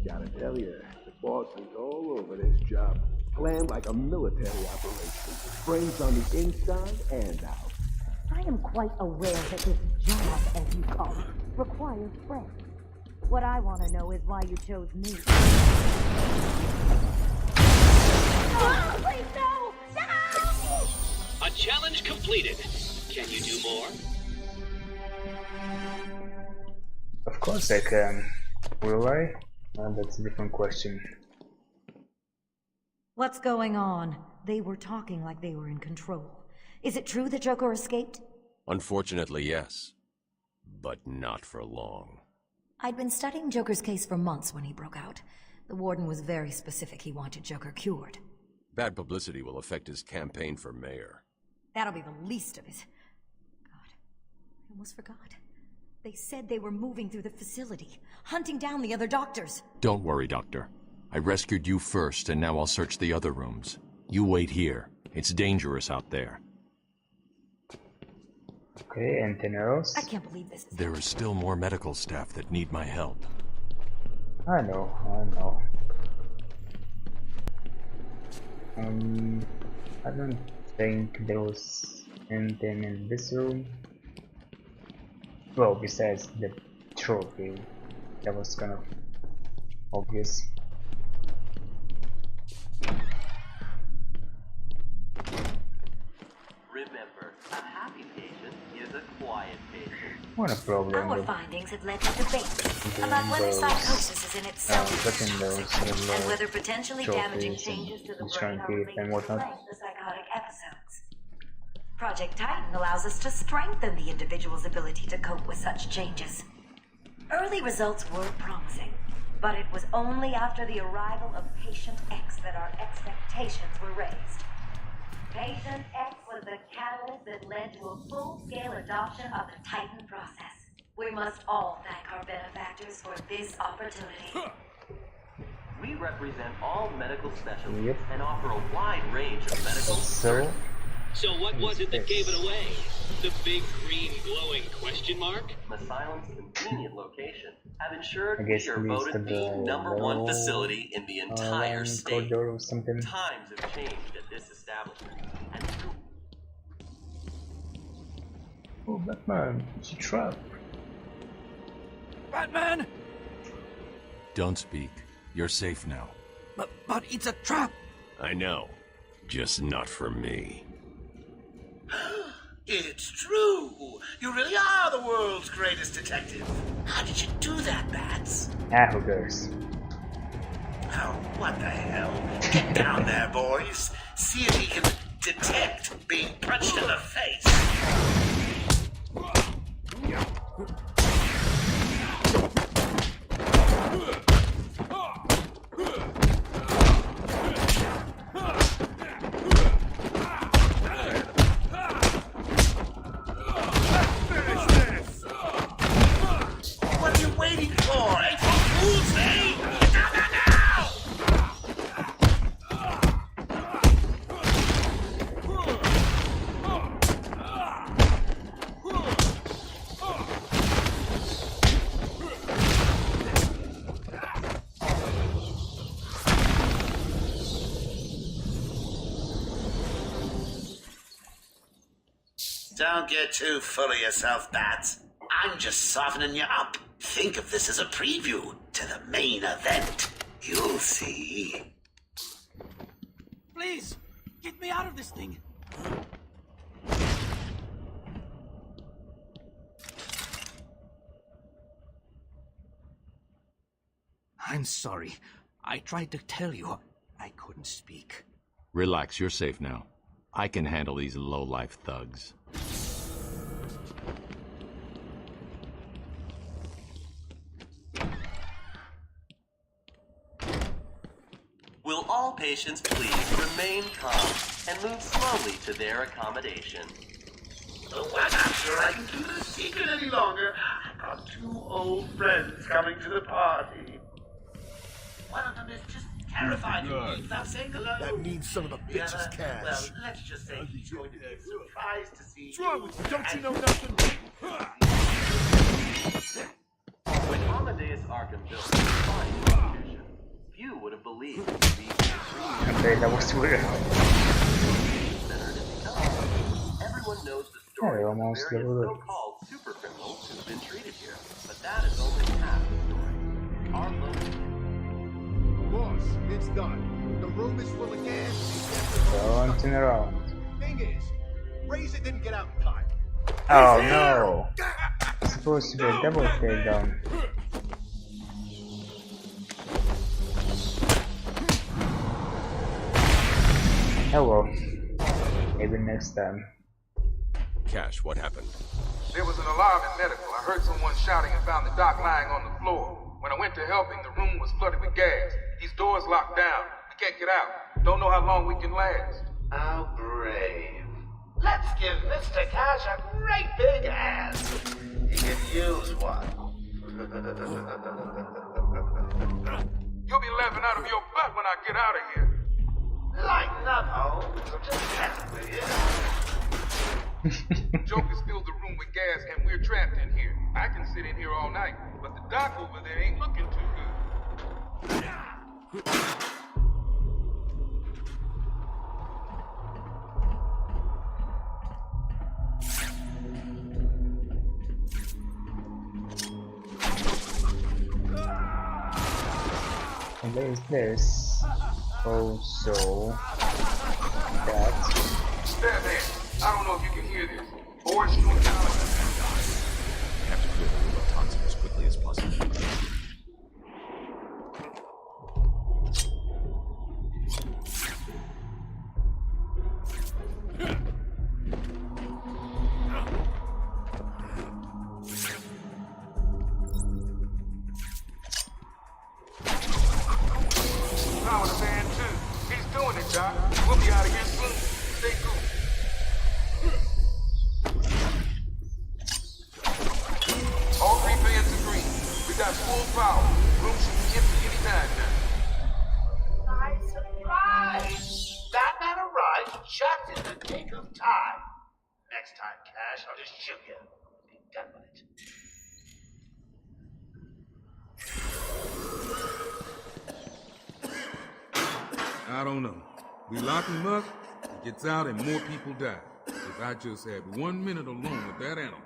Gotta tell you, the boss is all over this job. Planned like a military operation. Brains on the inside and out. I am quite aware that this job, as you call it, requires friends. What I want to know is why you chose me. Oh, please, no! No! A challenge completed. Can you do more? Of course I can. Will I? That's a different question. What's going on? They were talking like they were in control. Is it true that Joker escaped? Unfortunately, yes. But not for long. I'd been studying Joker's case for months when he broke out. The warden was very specific he wanted Joker cured. Bad publicity will affect his campaign for mayor. That'll be the least of it. God, I almost forgot. They said they were moving through the facility, hunting down the other doctors. Don't worry, Doctor. I rescued you first, and now I'll search the other rooms. You wait here. It's dangerous out there. Okay, anything else? I can't believe this. There is still more medical staff that need my help. I know. I don't think there was anything in this room. Well, besides the trophy. That was kind of obvious. Remember, a happy patient is a quiet patient. What a problem Our with findings have led to debates doing about whether those, psychosis is in itself putting those and whether potentially damaging trophies changes to the and brain are trying related and to whatnot. the psychotic episodes. Project Titan allows us to strengthen the individual's ability to cope with such changes. Early results were promising, but it was only after the arrival of Patient X that our expectations were raised. Patient X was the catalyst that led to a full-scale adoption of the Titan process. We must all thank our benefactors for this opportunity. We represent all medical specialties Yep. and offer a wide range of medical So, So what was it that gave it away? The big green glowing question mark? Asylum's convenient location have ensured I we guess are it leads to voted the the #1 facility in the entire state. corridor or something. Times have changed at this establishment. And Oh, Batman, it's a trap. Batman! Don't speak. You're safe now. But it's a trap! I know. Just not for me. It's true. You really are the world's greatest detective. How did you do that, Bats? Who cares? Oh, what the hell? Get down there, boys. See if he can detect being punched in the face. What are you waiting for? April Fool's Day? Get down there now! Don't get too full of yourself, Bats. I'm just softening you up. Think of this as a preview to the main event. You'll see. Please, get me out of this thing. I'm sorry. I tried to tell you. I couldn't speak. Relax, you're safe now. I can handle these low-life thugs. will all patients please remain calm and move slowly to their accommodation? Oh, I'm not sure I can keep this secret any longer. I've got 2 old friends coming to the party. One of them is just terrified of me without saying hello. That mean son of a bitch is Cash. Well, let's just say he's going to be surprised to see What's wrong with you? Don't you know nothing? When Amadeus Arkham built his fine institution, few would have believed it would be Okay, that was weird. Everyone knows the story of the various so-called super criminals who've been treated here, but that is only half the story. Our local Boss, it's done. The room is full of gas. Don't turn around. Thing is, Razor didn't get out in time. Oh no! It's supposed to be a double takedown. Oh well. Maybe next time. Cash, what happened? There was an alarm at medical. I heard someone shouting and found the doc lying on the floor. When I went to help him, the room was flooded with gas. These doors locked down. We can't get out. Don't know how long we can last. How brave. Let's give Mr. Cash a great big hand. He can use one. You'll be laughing out of your butt when I get out of here. Lighten up, Holmes. I'm just messing with you. Joker filled the room with gas and we're trapped in here. I can sit in here all night, but the doc over there ain't looking too good. And there's this. Also, that. Stand there. I don't know if you can hear this. Boys shooting down. We have to clear the room of toxin as quickly as possible. Power the man too. He's doing it, Doc. We'll be out of here soon. Stay cool. All 3 fans agree. We got full power. Room should be empty any time now. Nice surprise! Batman arrived just in the nick of time. Cash, I'll just shoot you. Be done with it. I don't know. We lock him up, he gets out, and more people die. If I just had 1 minute alone with that animal.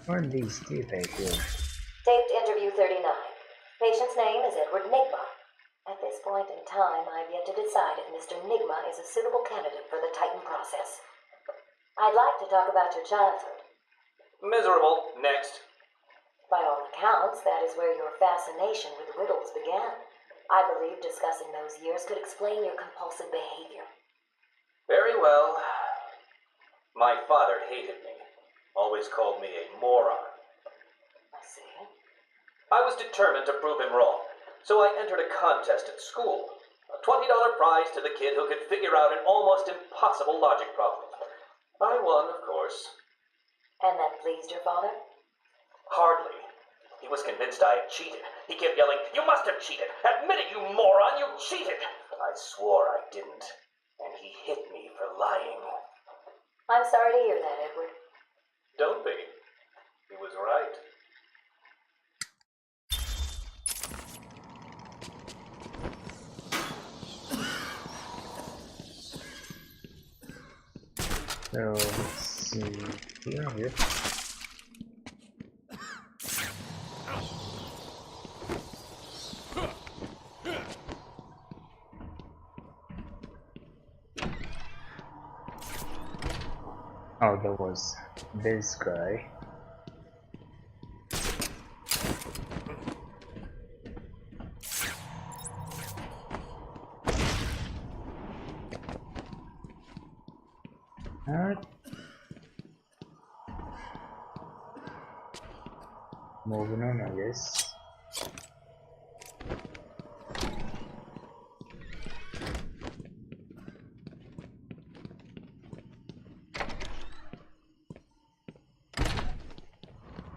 What are these teeth right here? Taped interview 39. Patient's name is Edward Nigma. At this point in time, I've yet to decide if Mr. Nigma is a suitable candidate for the Titan process. I'd like to talk about your childhood. Miserable. Next. By all accounts, that is where your fascination with riddles began. I believe discussing those years could explain your compulsive behavior. Very well. My father hated me. Always called me a moron. I see. I was determined to prove him wrong, so I entered a contest at school. A $20 prize to the kid who could figure out an almost impossible logic problem. I won, of course. And that pleased your father? Hardly. He was convinced I had cheated. He kept yelling, "You must have cheated! Admit it, you moron! You cheated!" I swore I didn't, and he hit me for lying. I'm sorry to hear that, Edward. Don't be. He was right. So let's see here. Oh, there was this guy. Alright. Moving on, I guess.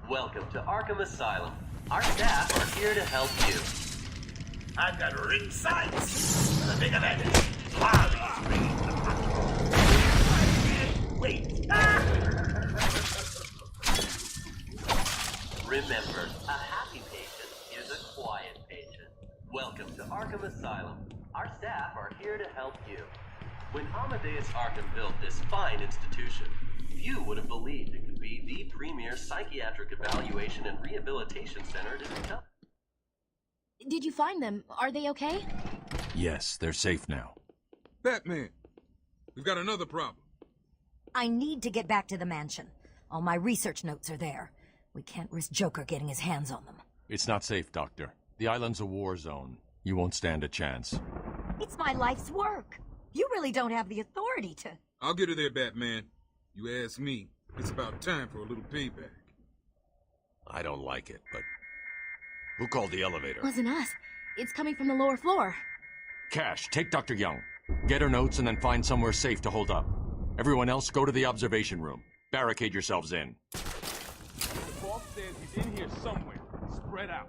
Welcome to Arkham Asylum. Our staff are here to help you. I've got ring sights for the big event. Harley's ringing the front. Wait. Remember, a happy patient is a quiet patient. Welcome to Arkham Asylum. Our staff are here to help you. When Amadeus Arkham built this fine institution, few would have believed it could be the premier psychiatric evaluation and rehabilitation center it has become. Did you find them? Are they okay? Yes, they're safe now. Batman, we've got another problem. I need to get back to the mansion. All my research notes are there. We can't risk Joker getting his hands on them. It's not safe, Doctor. The island's a war zone. You won't stand a chance. It's my life's work. You really don't have the authority to... I'll get her there, Batman. You ask me, it's about time for a little payback. I don't like it, but... Who called the elevator? Wasn't us. It's coming from the lower floor. Cash, take Dr. Young. Get her notes and then find somewhere safe to hold up. Everyone else, go to the observation room. Barricade yourselves in. The boss says he's in here somewhere. Spread out.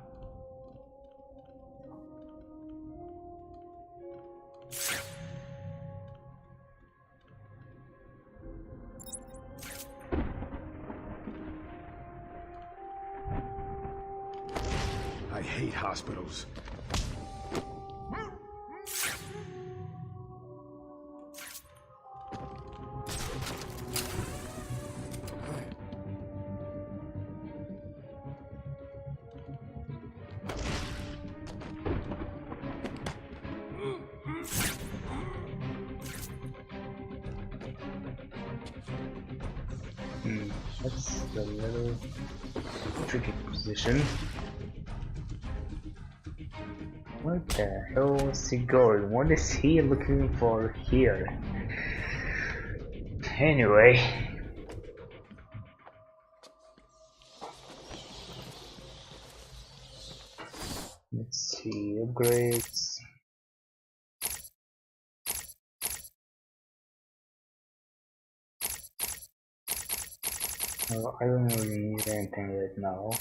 I hate hospitals. That's a little tricky position. What the hell is he going? What is he looking for here? Anyway. Let's see, upgrades. I don't really need anything right now.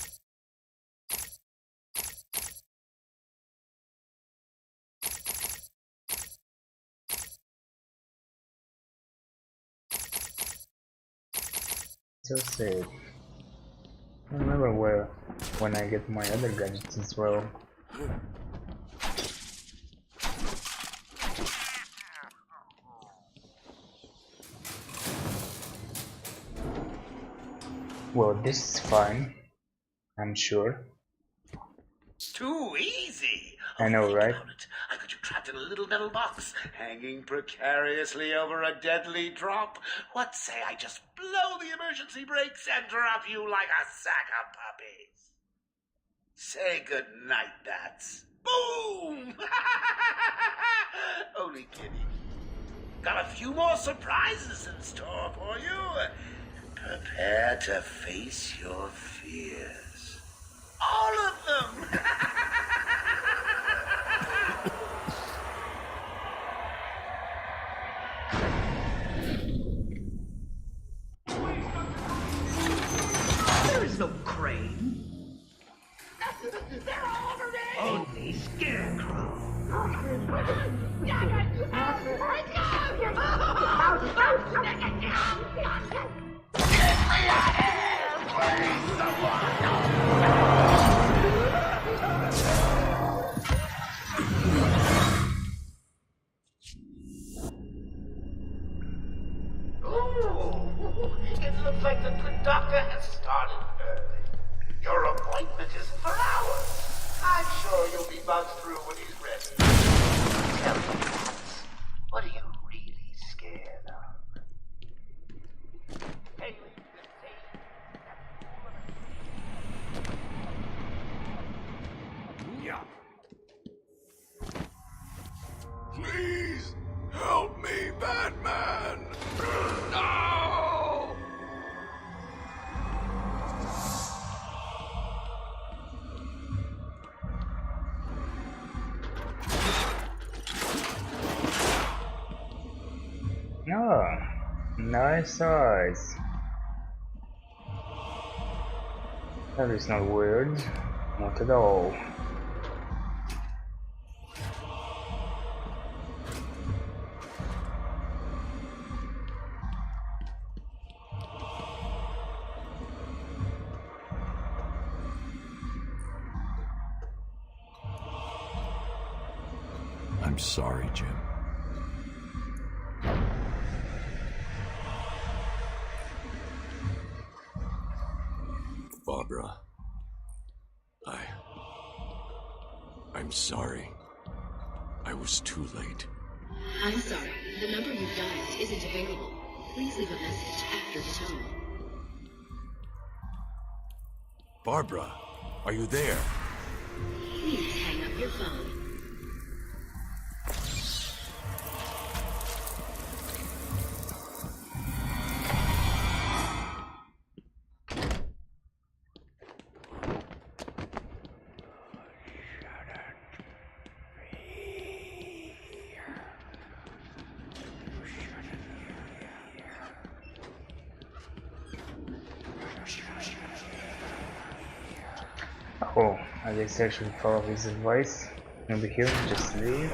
So safe. I don't remember where when I get my other gadgets as well. Well, this is fine, I'm sure. Too easy. I know, right? I got you trapped in a little metal box, hanging precariously over a deadly drop. What say I just blow the emergency brakes and drop you like a sack of puppies? Say goodnight, bats. Boom! Only kidding. Got a few more surprises in store for you. Prepare to face your fears. All of them! There is no crane. They're all over me! Only Scarecrow. It looks like the good doctor has started early. Your appointment isn't for hours. I'm sure you'll be buzzed through when he's ready. Tell me, Bats, what are you really scared of? Hey, Yeah. Please help me, Batman! No! Oh, nice eyes. That is not weird. Not at all. I'm sorry, Jim. Barbara. I'm sorry. I was too late. I'm sorry. The number you've dialed isn't available. Please leave a message after the tone. Barbara, are you there? Please hang up your phone. Oh, I guess I should follow his advice. Over here, just leave.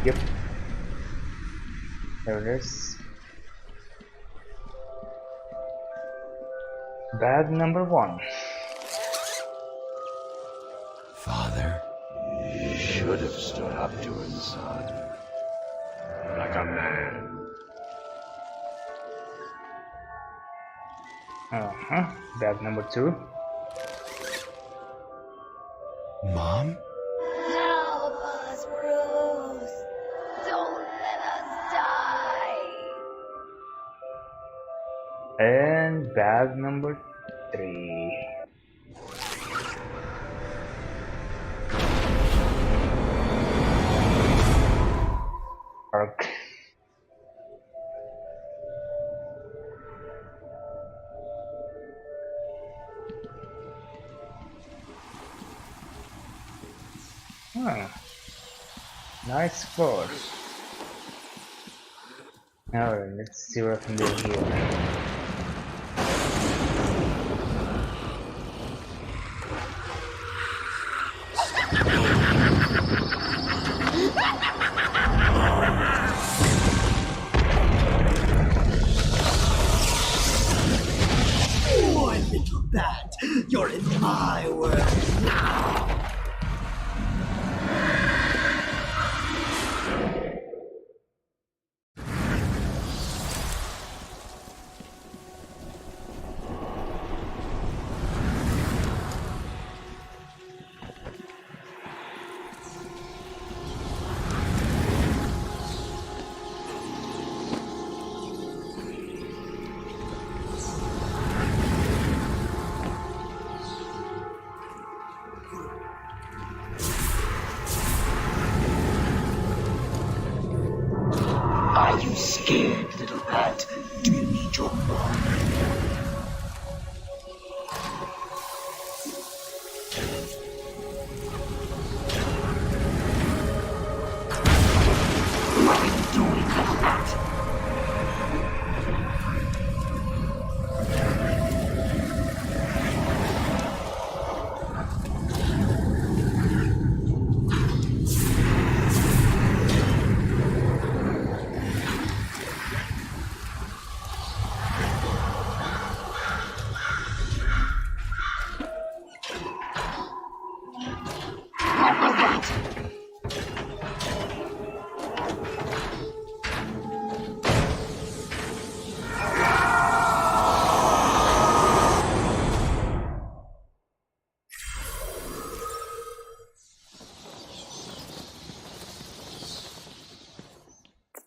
Yep. There it is. Bag number 1. Father, you should have stood up to him, son. Like a man. Bag number 2. Mom? Help us, Bruce! Don't let us die! And bag number 3. Ark. Nice spot. Alright, let's see what I can do here. do that? Do you need your... What are you doing, little rat?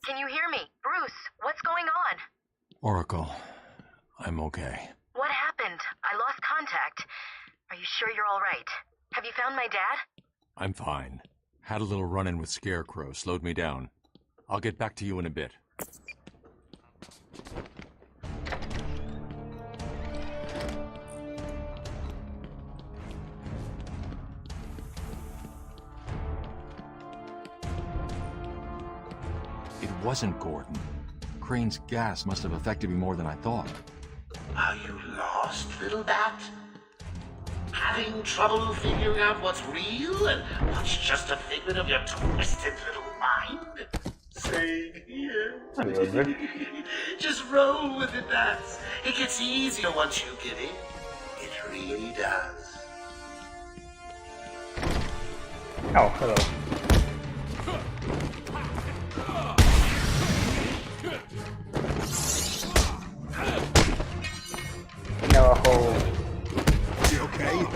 Can you hear me? Bruce, what's going on? Oracle, I'm okay. What happened? I lost contact. Are you sure you're all right? Have you found my dad? I'm fine. Had a little run-in with Scarecrow, slowed me down. I'll get back to you in a bit. It wasn't Gordon. Crane's gas must have affected me more than I thought. Are you lost, little bat? Having trouble figuring out what's real and what's just a figment of your twisted little mind? Same here. Just roll with it, bats. It gets easier once you get in. It really does. Oh, hello. Now a hole. You okay?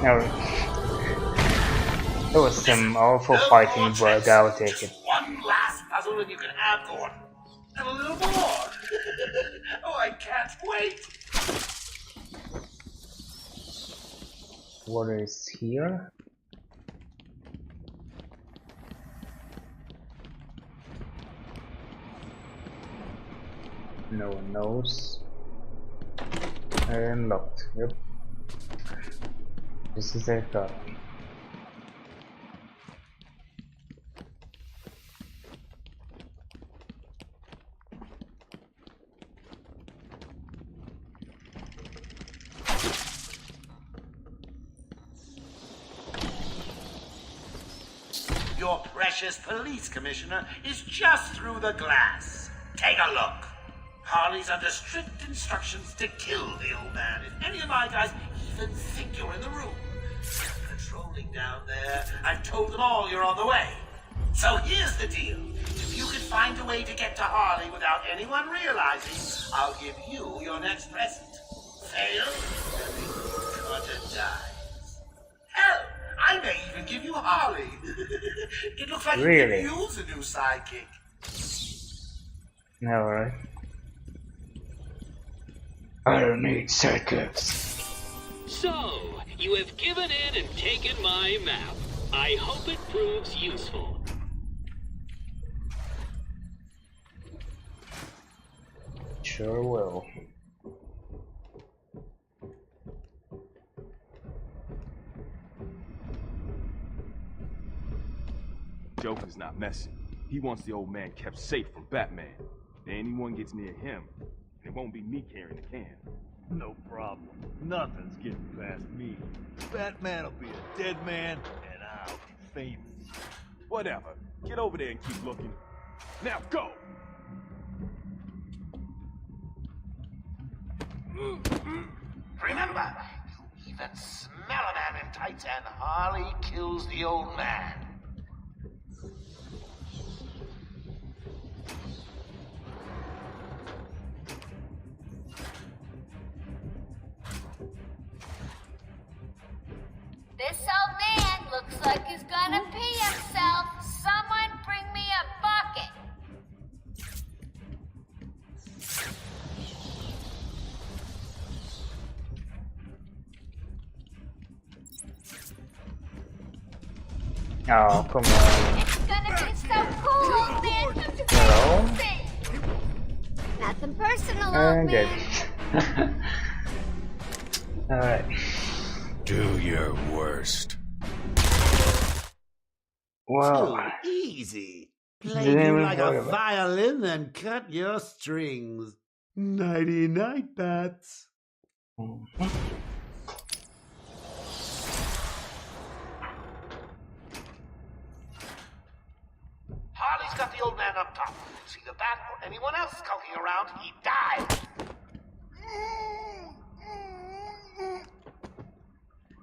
No. There was some awful fighting, but I'll take it. One last puzzle and you can have Gordon. And a little more. Oh, I can't wait. What is here? No one knows. And locked. Yep. This is a card. Your precious police commissioner is just through the glass. Take a look. Harley's under strict instructions to kill the old man if any of my guys even think you're in the room. They're patrolling down there. I've told them all you're on the way. So here's the deal. If you can find a way to get to Harley without anyone realizing, I'll give you your next present. Fail, and the cutter dies. Hell, I may even give you Harley. It looks like Really? you could use a new sidekick. Alright. I don't need sidekicks. So, you have given in and taken my map. I hope it proves useful. Sure will. Joker's not messing. He wants the old man kept safe from Batman. If anyone gets near him, it won't be me carrying the can. No problem. Nothing's getting past me. Batman'll be a dead man, and I'll be famous. Whatever. Get over there and keep looking. Now go! Remember, you even smell a man in tights and Harley kills the old man. This old man looks looks like he's gonna pee himself. Someone bring me a bucket. Oh, come on. It's gonna be so cool, old man. Don't you Hello? see? Nothing personal, I'm old good. man. Alright. Do your worst. Wow. Too easy. Play Didn't you even like thought a of it. violin and cut your strings. Nighty night, bats. Harley's got the old man up top. See the bat or anyone else skulking around, he dies.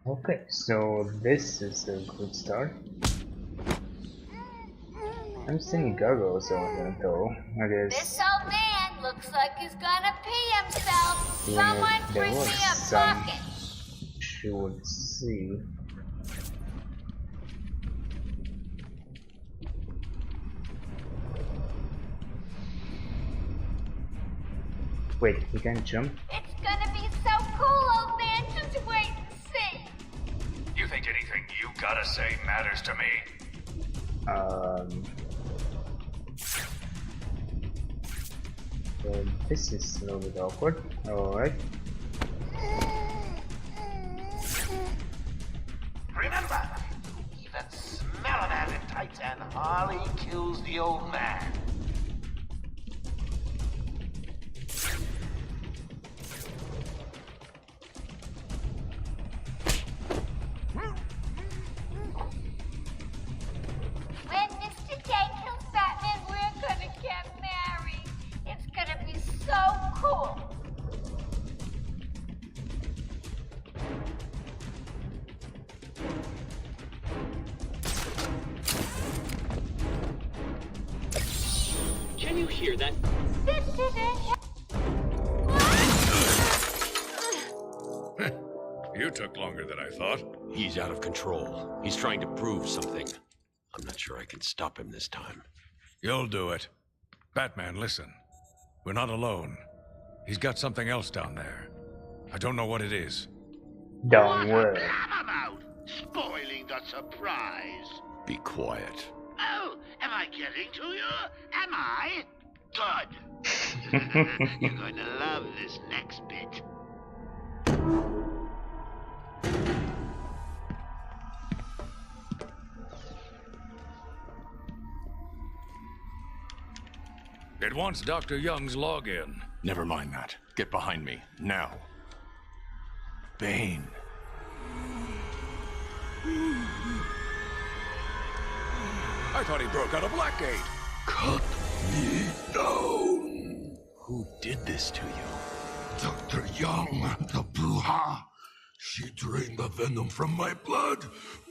Okay, so this is a good start. I'm seeing gargoyles on there though, I guess. This old man looks like he's gonna pee himself. Even Someone if there bring me was a some bucket. you would see. Wait, you can jump? It's gonna be so cool, old man. Just wait and see. You think anything you gotta say matters to me? So this is a little bit awkward. Alright. Remember, even smell a man in tights and Harley kills the old man. When Mr. J kills Batman, we're gonna get married. It's gonna be so cool. Can you hear that? This didn't You took longer than I thought. He's out of control. He's trying to prove something. I'm not sure I can stop him this time. You'll do it. Batman, listen. We're not alone. He's got something else down there. I don't know what it is. Don't worry. Come about, spoiling the surprise. Be quiet. Oh, am I getting to you? Am I? Good. You're going to love this next bit. It wants Dr. Young's login. Never mind that. Get behind me, now. Bane. I thought he broke out of Blackgate. Cut me down. Who did this to you? Dr. Young, the Bruja. She drained the venom from my blood.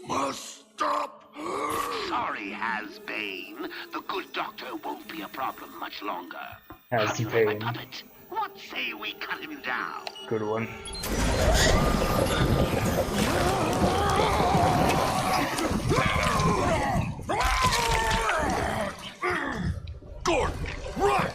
Must stop her. Sorry, Has-Bane. The good doctor won't be a problem much longer. Has-Bane. My puppet. What say we cut him down? Good one. Gordon, run!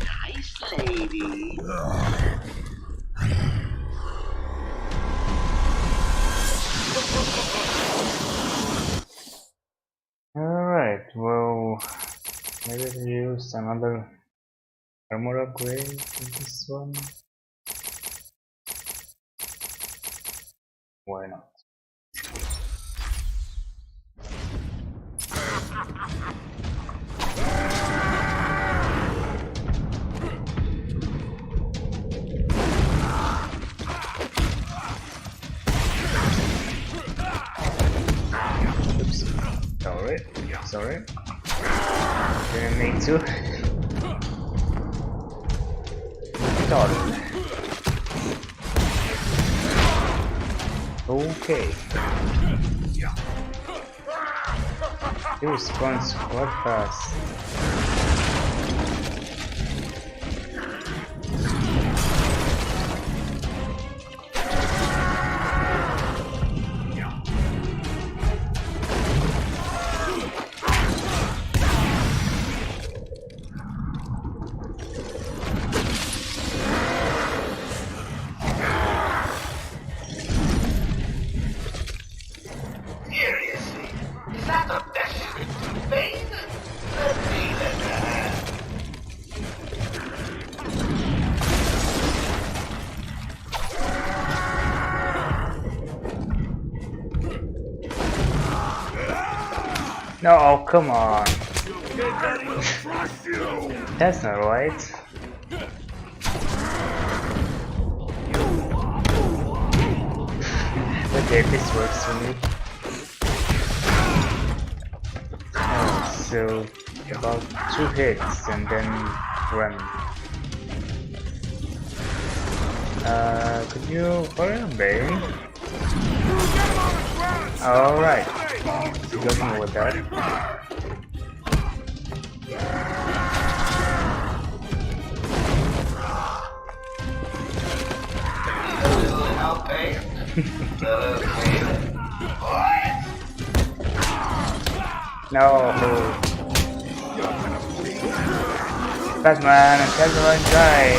Nice lady. Alright, well, maybe we'll use another armor upgrade in this one. Why not? Oops. Sorry. Didn't mean to. started. Okay. He responds quite fast. Seriously, is that the best you can do, Bane? Let me let her. No, oh, come on. That's not right. Okay, this works for me. So about 2 hits and then run. Could you hurry up, Bane? Alright. Good one with that. No. Batman and Cymon die.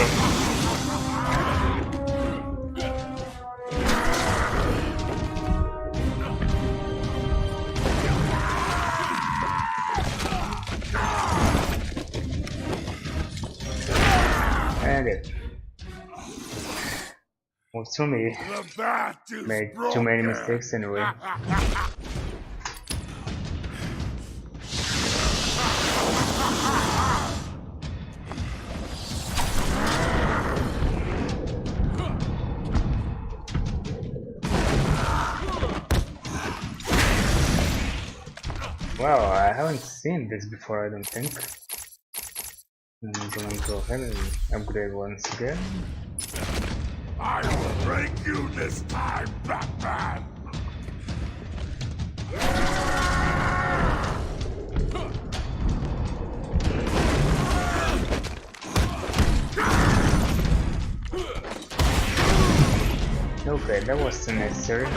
And it works for me. Made too many mistakes anyway. Wow, I haven't seen this before, I don't think. I'm going to go ahead and upgrade once again. I will break you this time, Batman! Okay, that was necessary.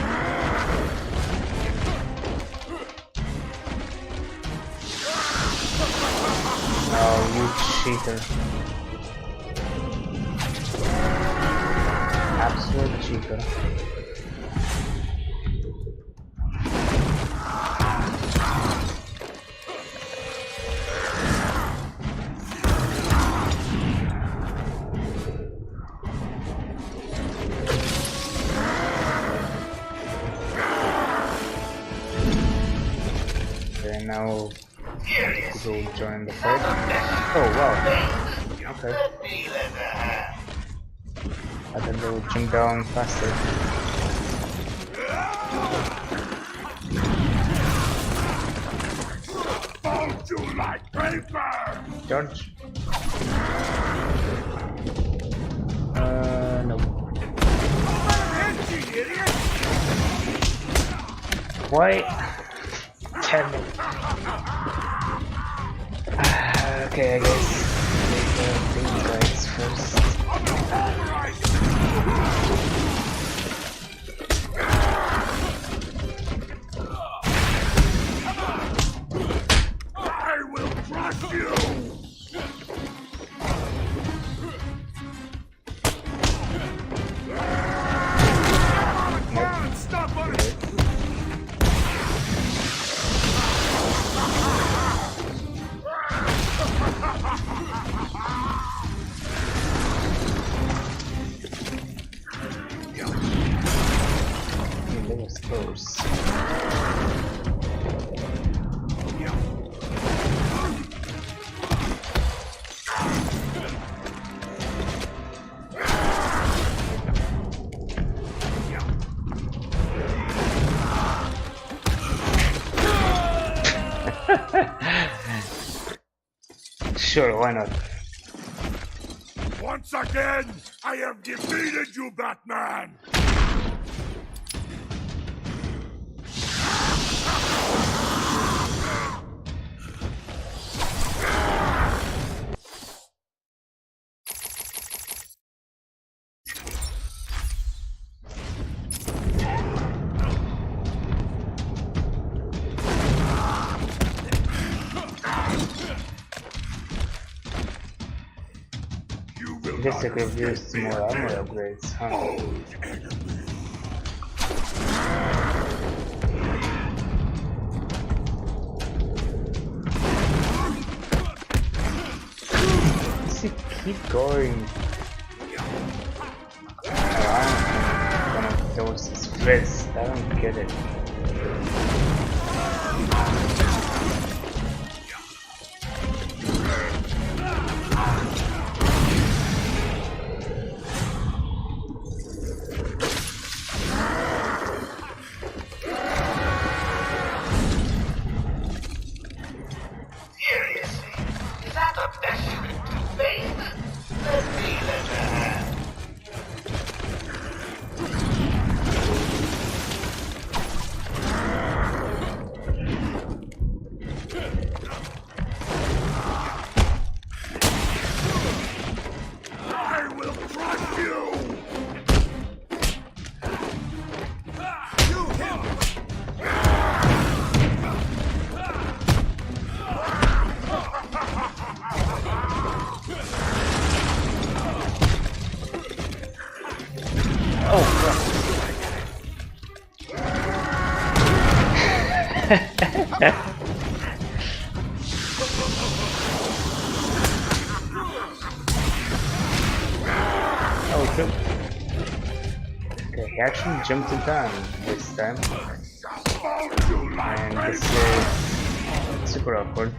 Oh, you cheater. Absolute cheater. Okay, now to go join the fight. Oh wow. Okay. I thought they would jump down faster. Fold you like paper! George? No. Why? Damn it. Okay, I guess take these guys first. I will crush you! Stop it! That was close. Sure, why not? One Once again, I have defeated you, Batman! I guess I could have used some more armor upgrades, huh? Does he keep going around one of those fists? I don't get it. Okay, he actually jumped in time this time. And this is super awkward.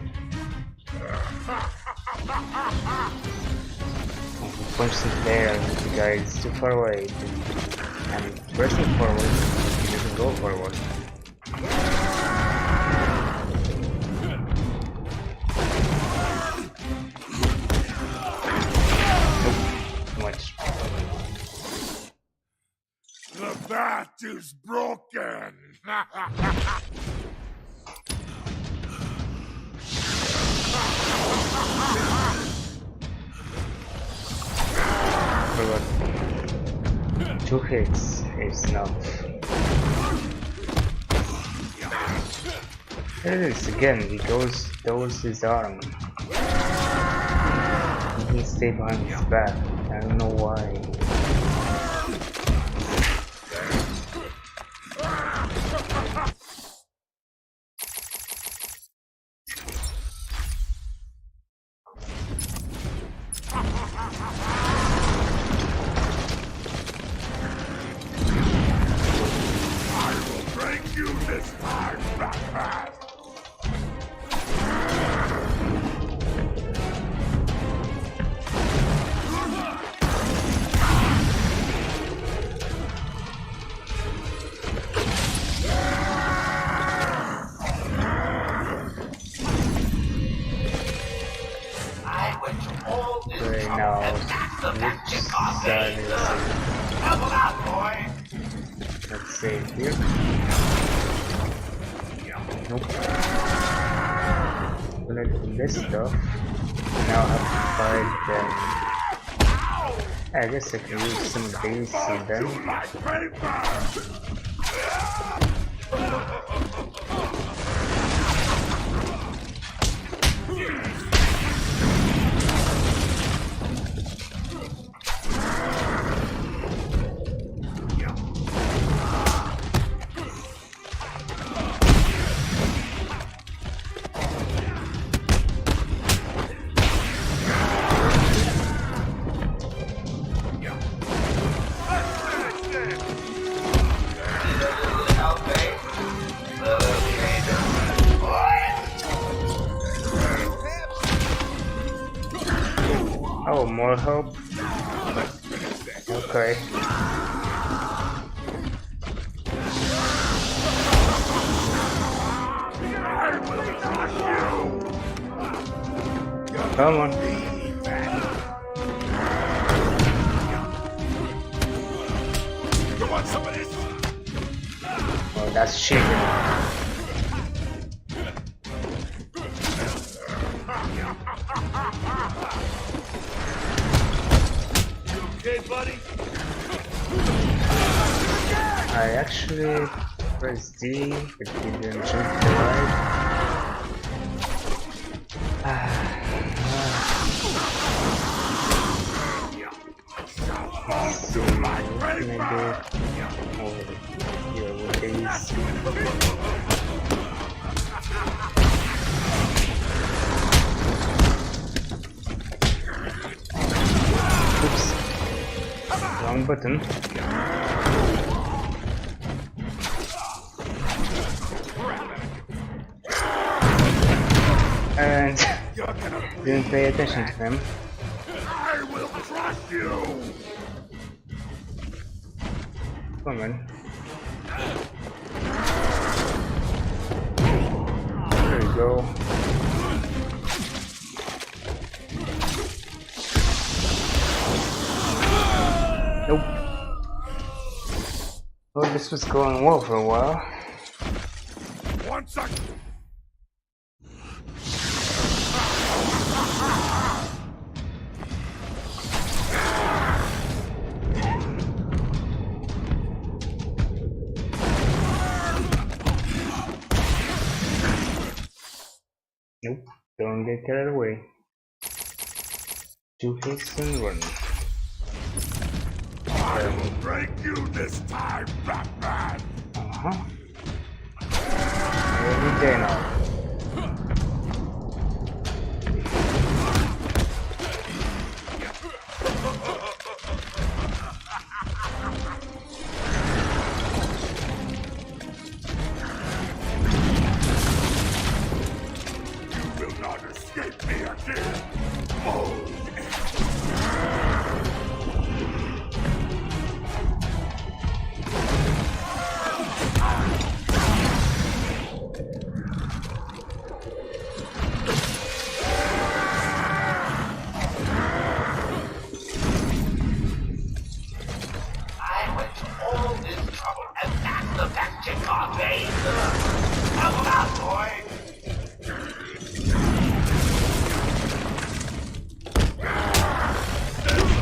He punched it there and the guy is too far away. And pressing forward, he doesn't go forward. The bat is broken! But 2 hits is enough. There it is again, he throws his arm. He stayed behind his back. I don't know why. Okay, now, which side is it? Let's say here. Nope. I'm gonna do this stuff. Now I have to fight them. I guess I can use some base on them. Oh, more help? Okay. Come on. that's cheating. Okay, buddy? I actually pressed D, but he didn't jump to the right. Let's see, maybe over here with these. Oops. Wrong button. And didn't pay attention to him. I will crush you! Come on. There we go. Nope. Well, this was going well for a while. 1 second. Nope, don't get carried away. 2 hits and run. I will break you this time, Batman! Uh-huh. Every day now. You will not escape me again! Oh.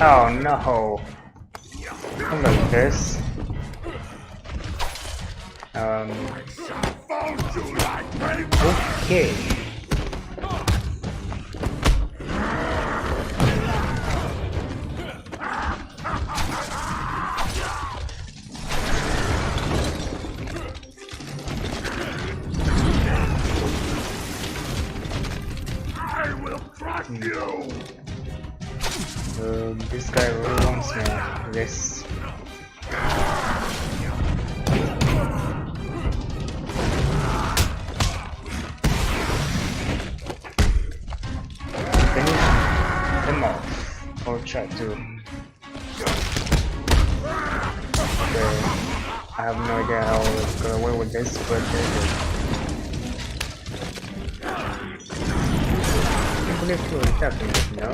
Oh no! Look at this. Okay. I will crush you! This guy really wants me. This. Finish them off, or try to. Okay. I have no idea how to get away with this, but I believe you will tap him. No.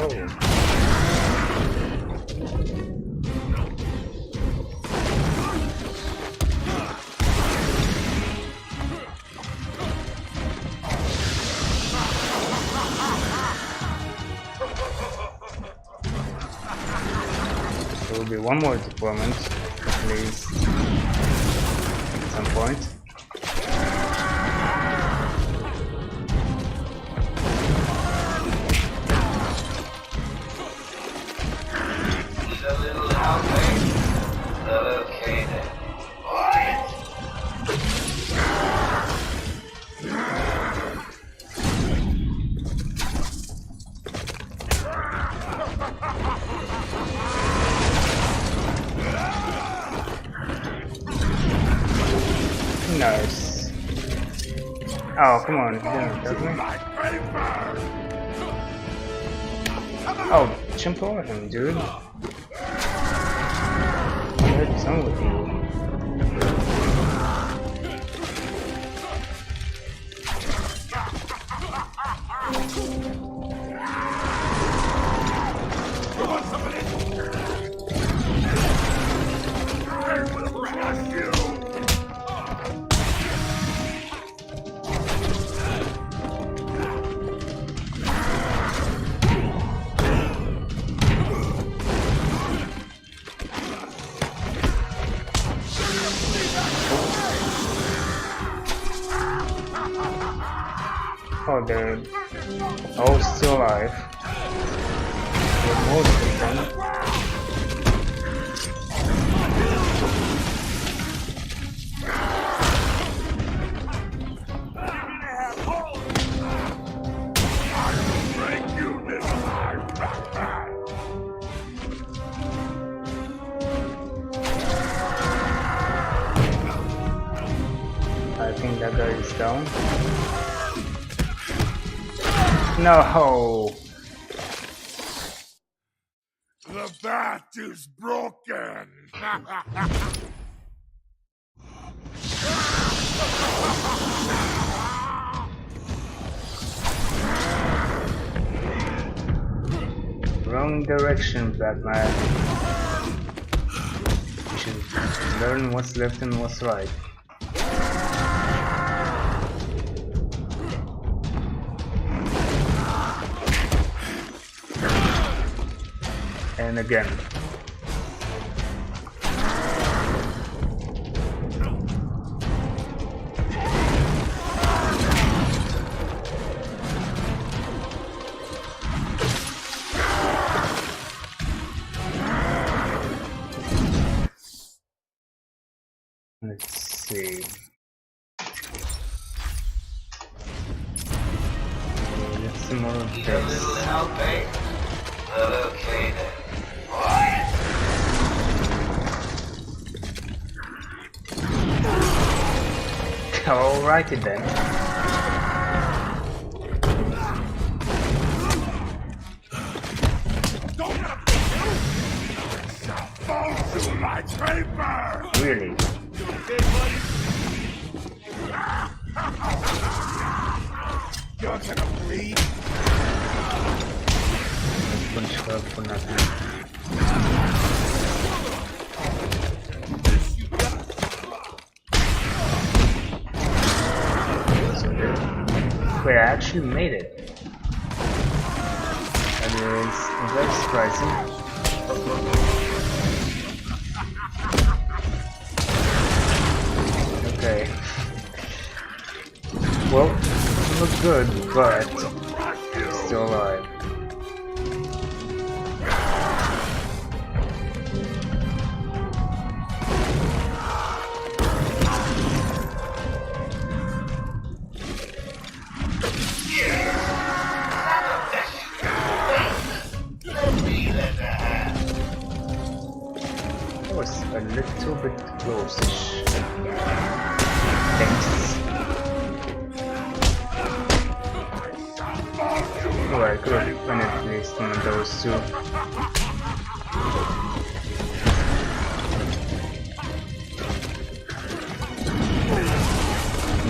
There will be one more deployment, at least, at some point. A little outrage. Okay then. Quiet. Nice. Oh, come on, doesn't he? Oh, jump over him, dude. What's wrong with you? Oh, they're all still alive. Well, most of them. I think that guy is down. No! The bat is broken! Wrong direction, Batman. You should learn what's left and what's right. And again. Let's see. Get some more of this. Okay then. Alrighty then. Really? You're gonna bleed? Punch her for nothing. Wait, I actually made it. That is very surprising. Okay. Well, not good, but still alive. That was a little bit close-ish. Thanks. Oh, I could have won at least one of those two.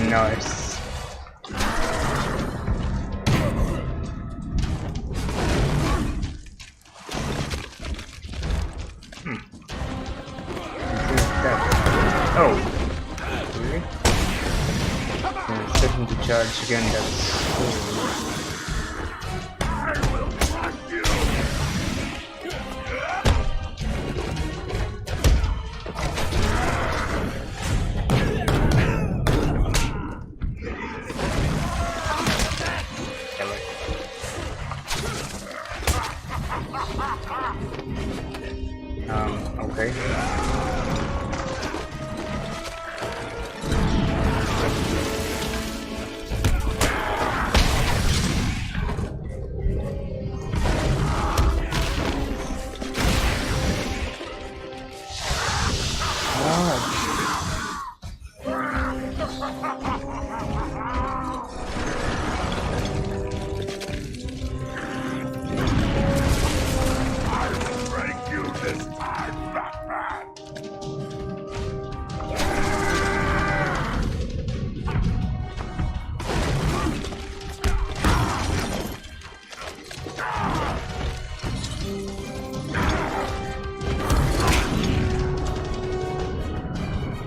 Nice. Oh, really? Second to charge again, that's cool. Okay.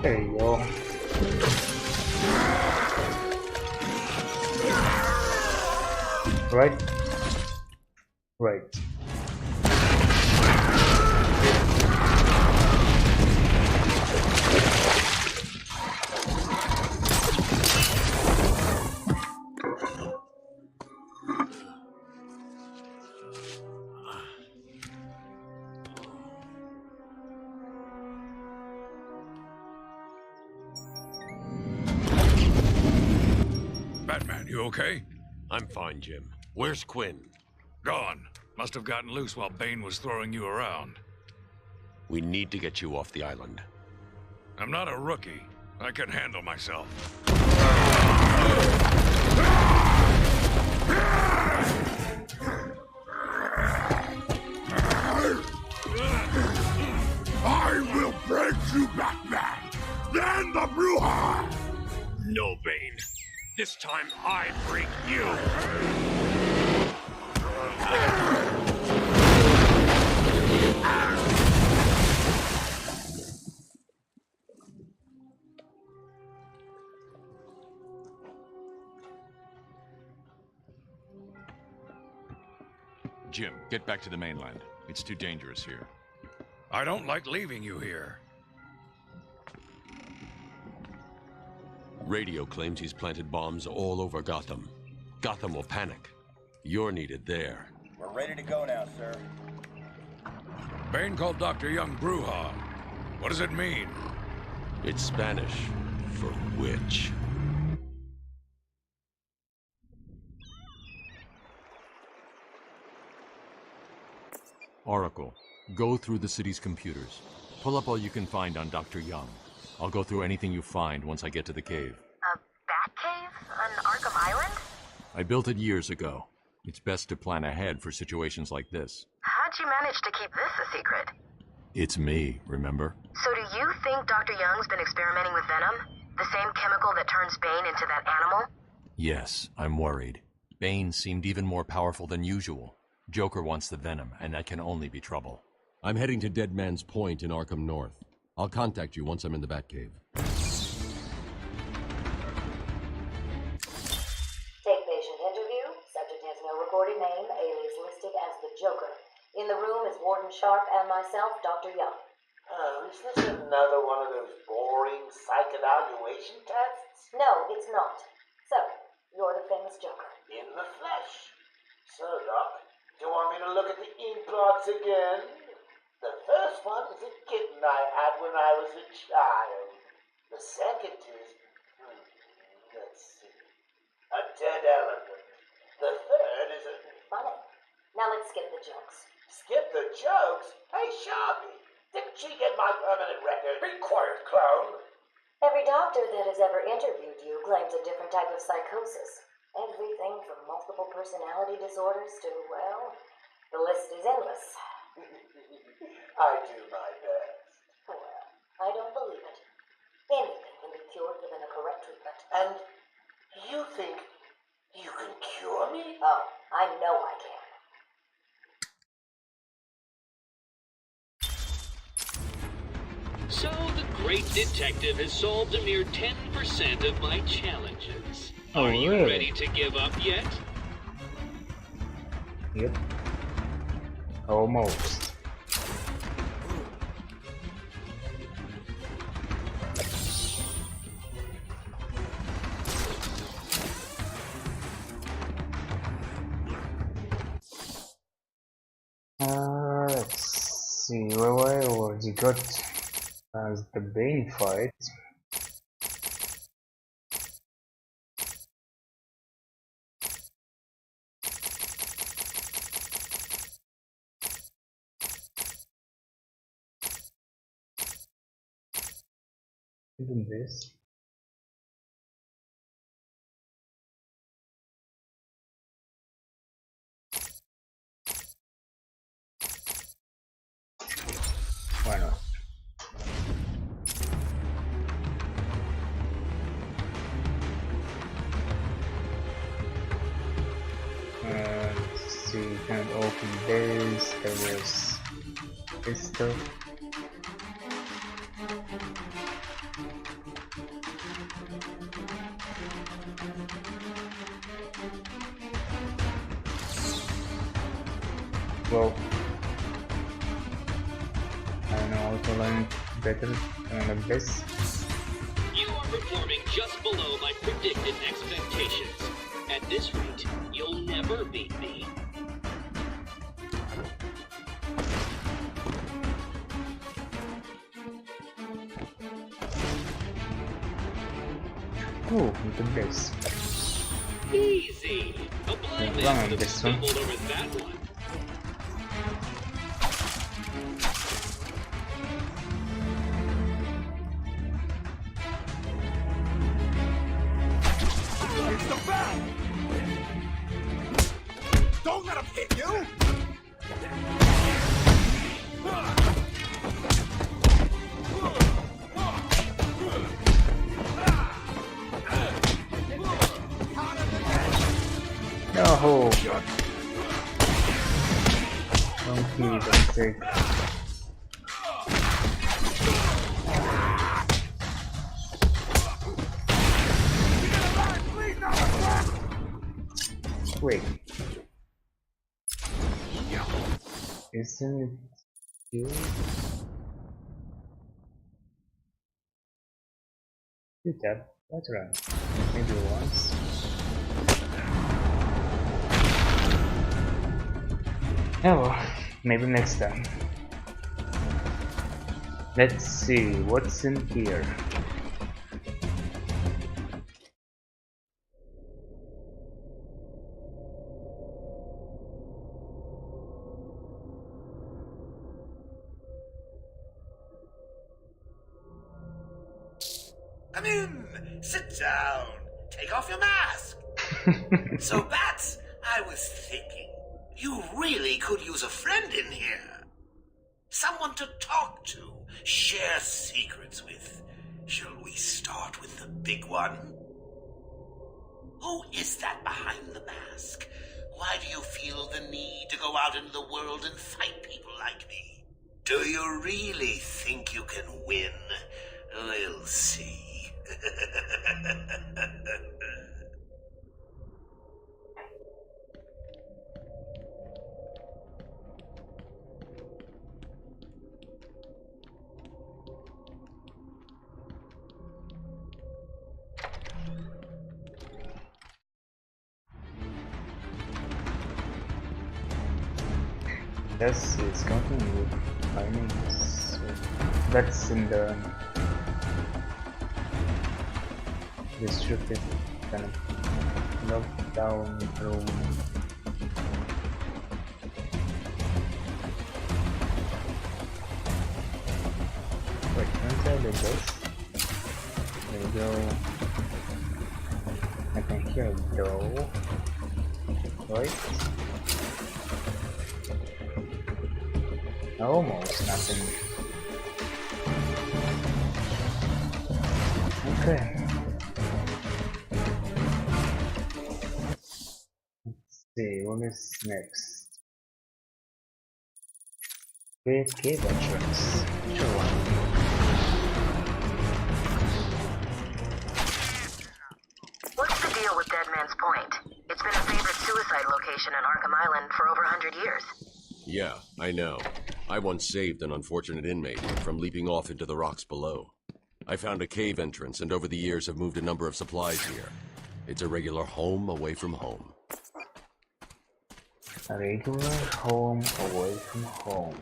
There you go. Right? Right. You okay? I'm fine, Jim. Where's Quinn? Gone. Must have gotten loose while Bane was throwing you around. We need to get you off the island. I'm not a rookie. I can handle myself. I will break you, Batman! Then the Bruja! No, Bane. This time I break you! Jim, get back to the mainland. It's too dangerous here. I don't like leaving you here. Radio claims he's planted bombs all over Gotham. Gotham will panic. You're needed there. We're ready to go now, sir. Bane called Dr. Young Bruja. What does it mean? It's Spanish for witch. Oracle, go through the city's computers. Pull up all you can find on Dr. Young. I'll go through anything you find once I get to the cave. A bat cave on Arkham Island? I built it years ago. It's best to plan ahead for situations like this. How'd you manage to keep this a secret? It's me, remember? So do you think Dr. Young's been experimenting with venom? The same chemical that turns Bane into that animal? Yes, I'm worried. Bane seemed even more powerful than usual. Joker wants the venom, and that can only be trouble. I'm heading to Dead Man's Point in Arkham North. I'll contact you once I'm in the Batcave. Take patient interview. Subject has no recorded name. Alias listed as the Joker. In the room is Warden Sharp and myself, Dr. Young. Oh, is this another one of those boring psych evaluation tests? No, it's not. So, you're the famous Joker. In the flesh. So, Doc, do you want me to look at the ink blots again? The first one is a kitten I had when I was a child. The second is, let's see, a dead elephant. The third is a... Funny. Now let's skip the jokes. Skip the jokes? Hey, Sharpie, didn't she get my permanent record? Be quiet, clown. Every doctor that has ever interviewed you claims a different type of psychosis. Everything from multiple personality disorders to, well, the list is endless. I do my best. Well, I don't believe it. Anything can be cured given a correct treatment. And you think you can cure me? Oh, I know I can. So the great detective has solved a mere 10% of my challenges. Oh, Are you really? ready to give up yet? Yep. Almost. Let's see, where I already got as the Bane fight. Even this. Why not? Let's see, can't open this. There was this stuff. Well, I know how to learn better like this. You are performing just below my predicted expectations. At this rate, you'll never beat me. Oh, look at this. Easy. A blind man Wrong could have this one. stumbled over that one. It's the bat! Don't let him hit you! No! Donkey, don't take. Wait. Isn't it you? You tap. That's right. Maybe once. Oh well, maybe next time. Let's see what's in here. Come in! Sit down! Take off your mask! So, Bats, I was thinking, you really could use a friend in here. Someone to talk to, share secrets with. Shall we start with the big one? Who is that behind the mask? Why do you feel the need to go out into the world and fight people like me? Do you really think you can win? We'll see. Yes, it's continue finding. So that's in the restricted kind of lockdown room. Wait, inside the desk. There we go. I can hear a door. Right? Almost nothing. Okay. Let's see, what is next? Create cave entrance. Sure one. What's the deal with Dead Man's Point? It's been a favorite suicide location in Arkham Island for over 100 years. Yeah, I know. I once saved an unfortunate inmate from leaping off into the rocks below. I found a cave entrance and over the years have moved a number of supplies here. It's a regular home away from home. A regular home away from home.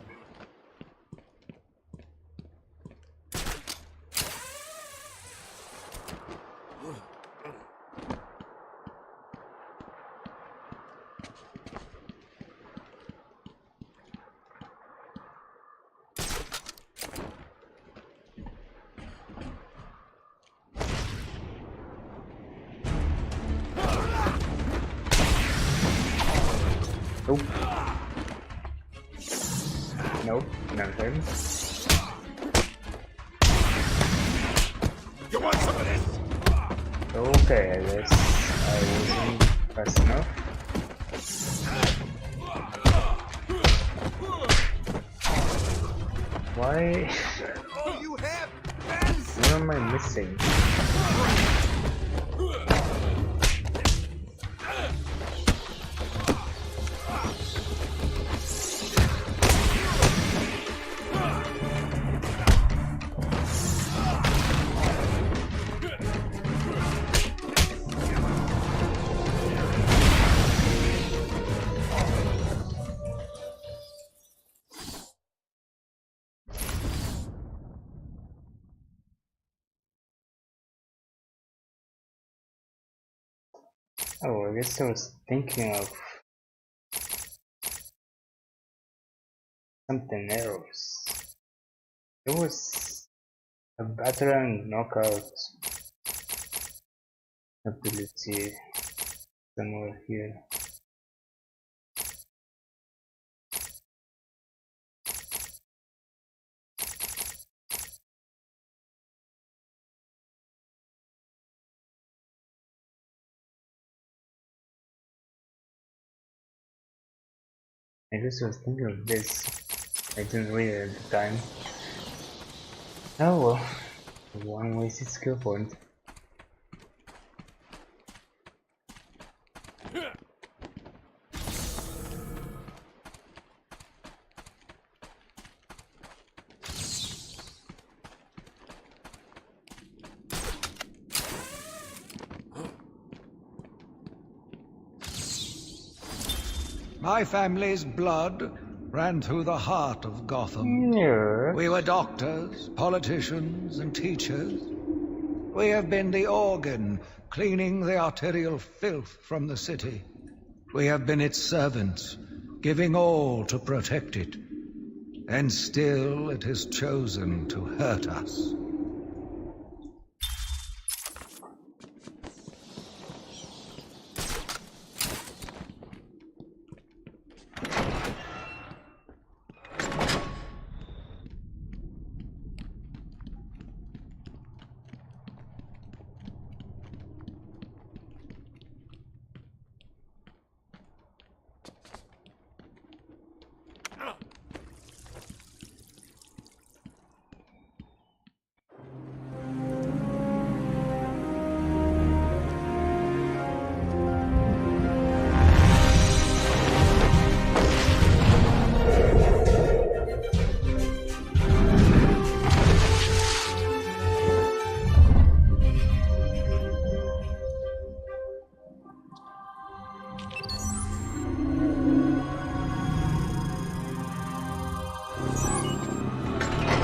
Nope. Nope, not him. You want some of this? Okay, I guess I wasn't fast enough. Why? Oh, you have What am I missing? Oh, I guess I was thinking of something else. There was a veteran knockout ability somewhere here. I just was thinking of this. I didn't read it at the time. Oh well, one wasted skill point. My family's blood ran through the heart of Gotham. Yes. We were doctors, politicians, and teachers. We have been the organ cleaning the arterial filth from the city. We have been its servants, giving all to protect it. And still it has chosen to hurt us.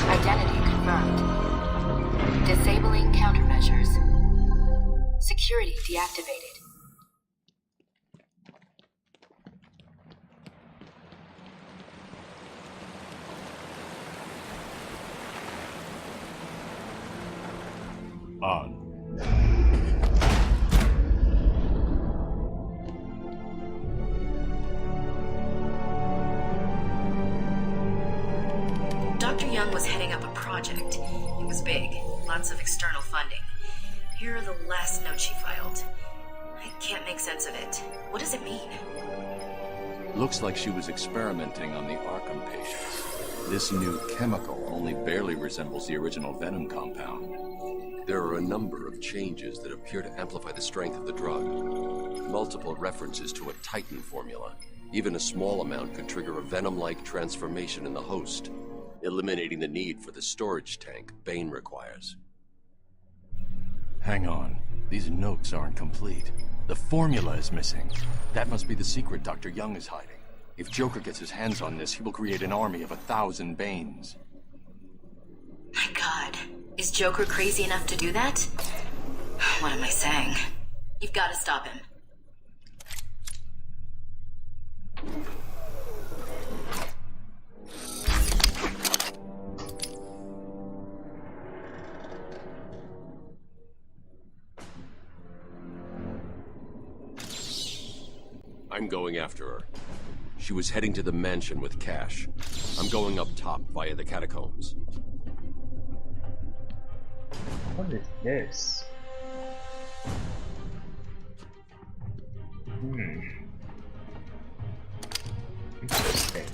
Identity confirmed. Disabling countermeasures. Security deactivated. On. Dr. Young was heading up a project. It was big, lots of external funding. Here are the last notes she filed. I can't make sense of it. What does it mean? Looks like she was experimenting on the Arkham patients. This new chemical only barely resembles the original venom compound. There are a number of changes that appear to amplify the strength of the drug. Multiple references to a Titan formula. Even a small amount could trigger a venom-like transformation in the host, eliminating the need for the storage tank Bane requires. Hang on. These notes aren't complete. The formula is missing. That must be the secret Dr. Young is hiding. If Joker gets his hands on this, he will create an army of 1,000 Banes. My God. Is Joker crazy enough to do that? What am I saying? You've got to stop him. I'm going after her. She was heading to the mansion with cash. I'm going up top via the catacombs. What is this? Interesting.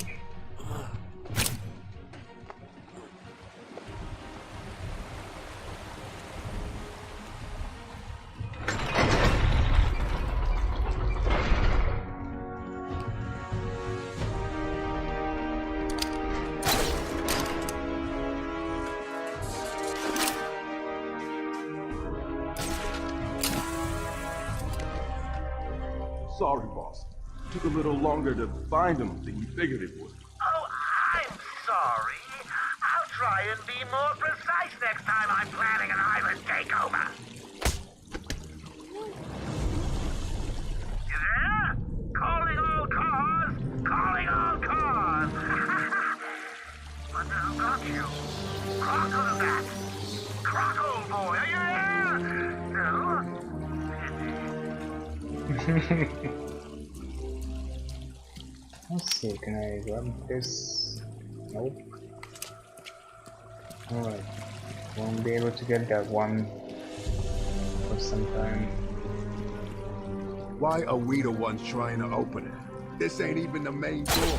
Sorry, boss. Took a little longer to find him than we figured it would. Oh, I'm sorry. I'll try and be more precise next time I'm planning an island takeover. Brock, old boy, are you there? No? Let's see, can I grab this? Nope. Alright. Won't be able to get that one for some time. Why are we the ones trying to open it? This ain't even the main door.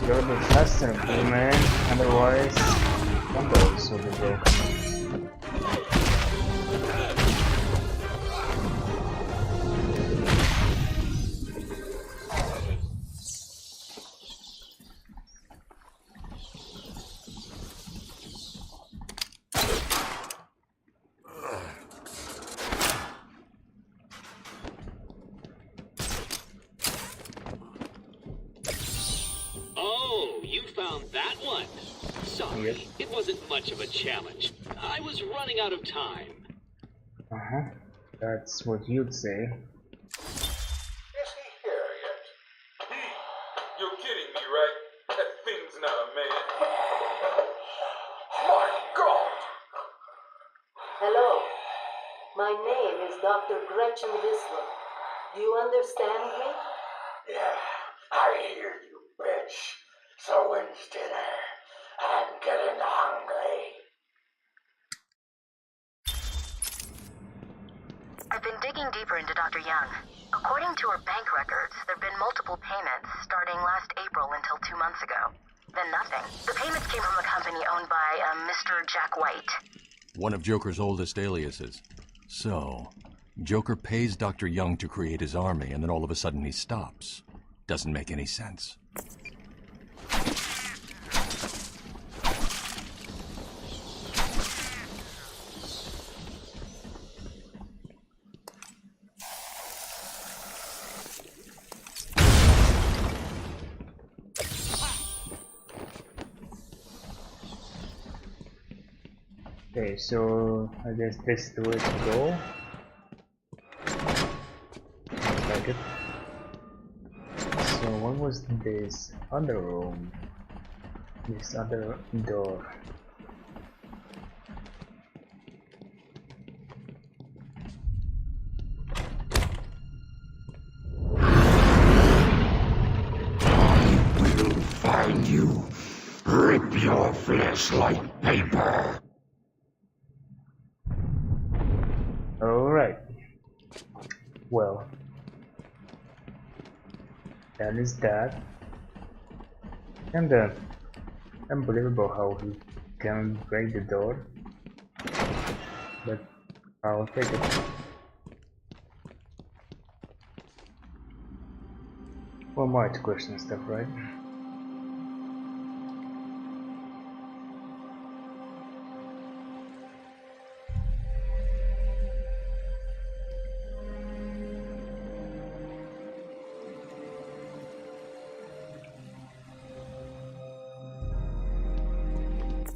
Gotta be faster, man. Otherwise, windows will be broken. Oh, you found that one. Sorry, it wasn't much of a challenge. I was running out of time. Uh-huh. That's what you'd say. Is he here yet? You're kidding me, right? That thing's not a man. My God! Hello. My name is Dr. Gretchen Whistler. Do you understand me? Yeah, I hear you, bitch. So when's dinner? I'm getting hungry. I've been digging deeper into Dr. Young. According to her bank records, there have been multiple payments starting last April until 2 months ago. Then nothing. The payments came from a company owned by Mr. Jack White. One of Joker's oldest aliases. So, Joker pays Dr. Young to create his army, and then all of a sudden he stops. Doesn't make any sense. Okay, so I guess this is the way to go. Looks like it. So what was this other room? This other door. I will find you. Rip your flesh like paper. Alright. Well, that is that. And unbelievable how he can break the door. But I'll take it. One more to question stuff, right?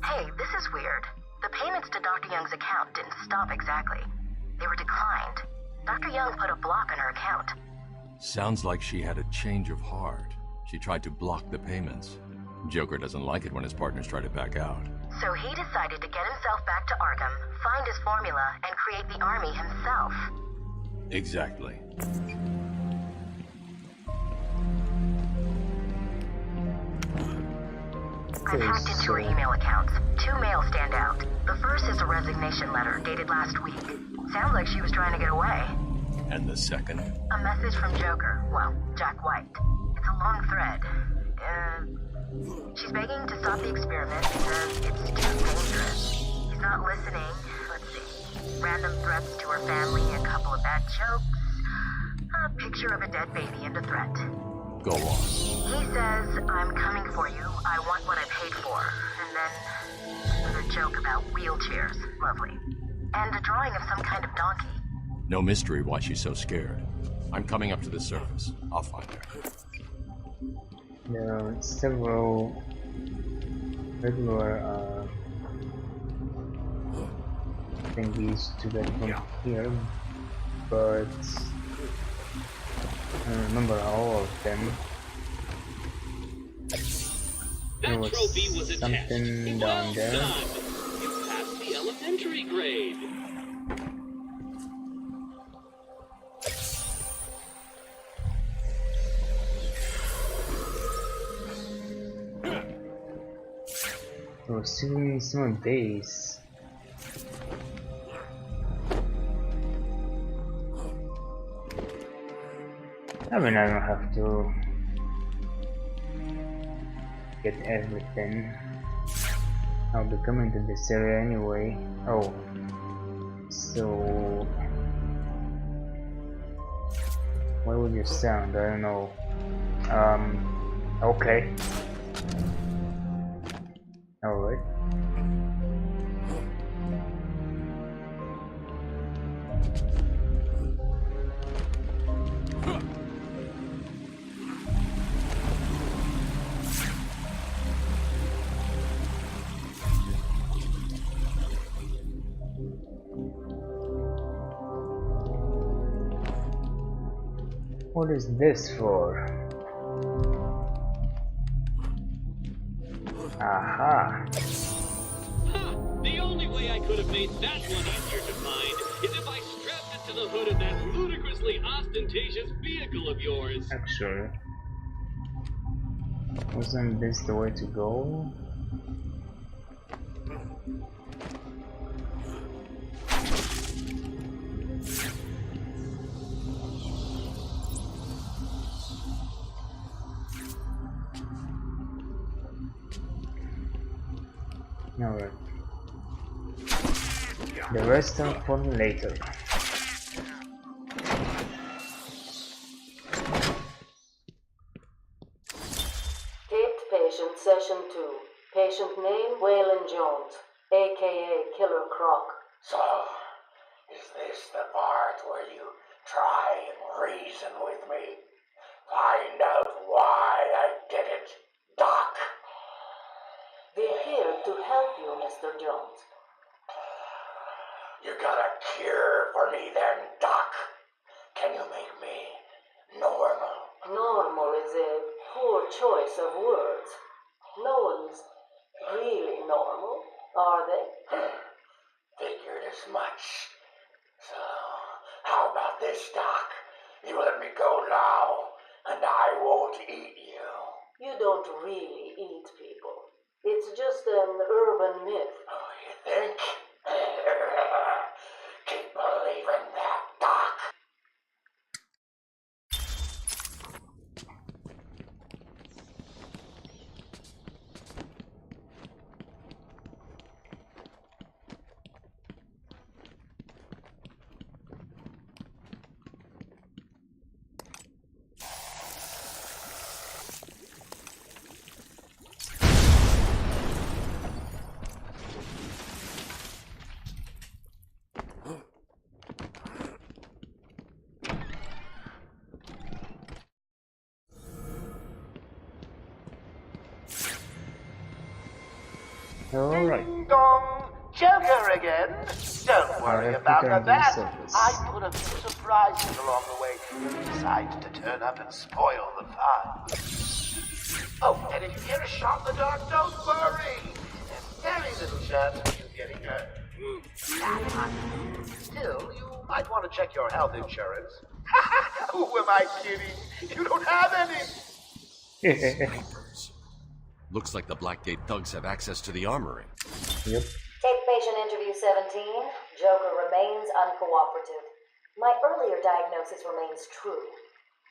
Hey, this is weird. The payments to Dr. Young's account didn't stop exactly. They were declined. Dr. Young put a block on her account. Sounds like she had a change of heart. She tried to block the payments. Joker doesn't like it when his partners try to back out. So he decided to get himself back to Arkham, find his formula, and create the army himself. Exactly. I've hacked into her email accounts. 2 mails stand out. The first is a resignation letter dated last week. Sounds like she was trying to get away. And the second? A message from Joker. Well, Jack White. It's a long thread. She's begging to stop the experiment because it's too dangerous. He's not listening. Let's see. Random threats to her family, a couple of bad jokes, a picture of a dead baby, and a threat. Go on. He says, I'm coming for you, I want what I paid for. And then another joke about wheelchairs. Lovely. And a drawing of some kind of donkey. No mystery why she's so scared. I'm coming up to the surface. I'll find her. There are several regular thingies to get from here, but I don't remember all of them. There was something down there. You passed the elementary grade. There were some days. I mean, I don't have to get everything. I'll be coming to this area anyway. Oh, so what would you sound? I don't know. Okay. Alright. What is this for? Aha! The only way I could have made that one easier to find is if I strapped it to the hood of that ludicrously ostentatious vehicle of yours. Actually, wasn't this the way to go? Alright. The rest are for later. Taped patient session 2. Patient name Waylon Jones, aka Killer Croc. So, is this the part where you try and reason with me? Find out why I did it, Doc. We're here to help you, Mr. Jones. You got a cure for me then, Doc? Can you make me normal? Normal is a poor choice of words. No one's really normal, are they? Figured as much. So, how about this, Doc? You let me go now, and I won't eat you. You don't really eat people. It's just an urban myth. Oh, you think? Keep believing that, Doc. Alright. Ding dong, Joker again. Don't worry about that. I put a few surprises along the way if he decides to turn up and spoil the fun. Oh, and if you hear a shot in the dark, don't worry. There's very little chance of you getting hurt. Still, you might want to check your health insurance. Who am I kidding? You don't have any. Looks like the Blackgate thugs have access to the armory. Yep. Take patient interview 17. Joker remains uncooperative. My earlier diagnosis remains true.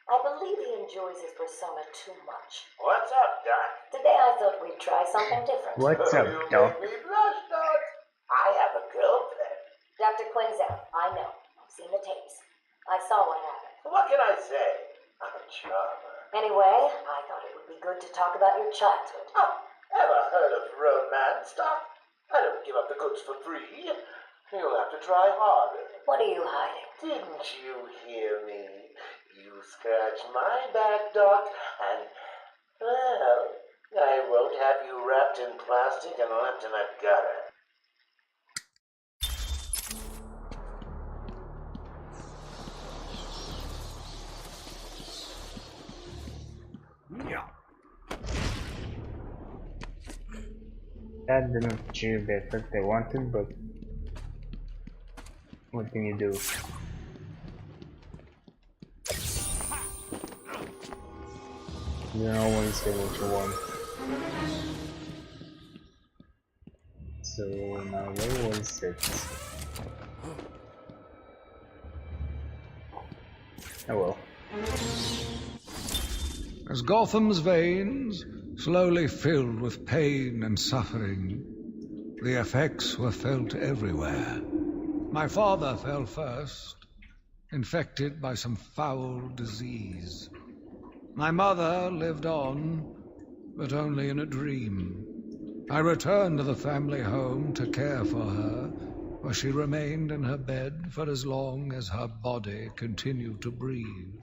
I believe he enjoys his persona too much. What's up, Doc? Today I thought we'd try something different. What's up, You Doc? make me blush, Doc. I have a girlfriend. Dr. Quinn's out. I know. I've seen the tapes. I saw what happened. What can I say? I'm a charmer. Anyway, I thought it would be good to talk about your childhood. Oh, ever heard of romance, Doc? I don't give up the goods for free. You'll have to try harder. What are you hiding? Didn't you hear me? You scratch my back, Doc, and wrapped in plastic and left in a gutter. That didn't achieve the effect I wanted, but what can you do? You don't always say what you want. So now where was it? Oh well. As Gotham's veins slowly filled with pain and suffering, the effects were felt everywhere. My father fell first, infected by some foul disease. My mother lived on, but only in a dream. I returned to the family home to care for her, where she remained in her bed for as long as her body continued to breathe.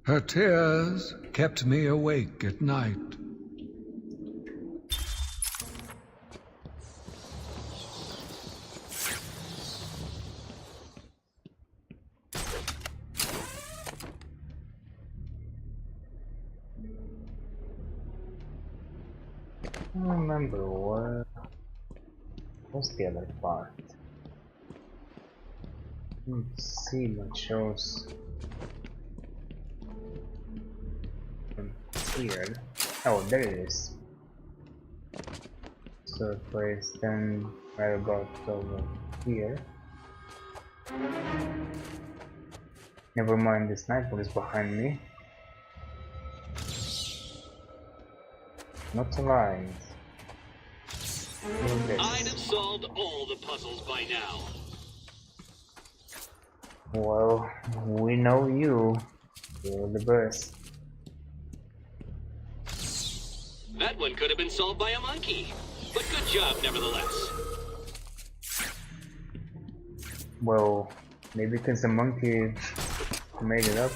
Her tears kept me awake at night. I don't remember what's the other part. Let's see what shows here. Oh, there it is. So if I stand right about over here. Never mind, the sniper is behind me. Not alive. I'd have solved all the puzzles by now. Well, we know you. You're the best. That one could have been solved by a monkey. But good job, nevertheless. Well, maybe because the monkey made it up.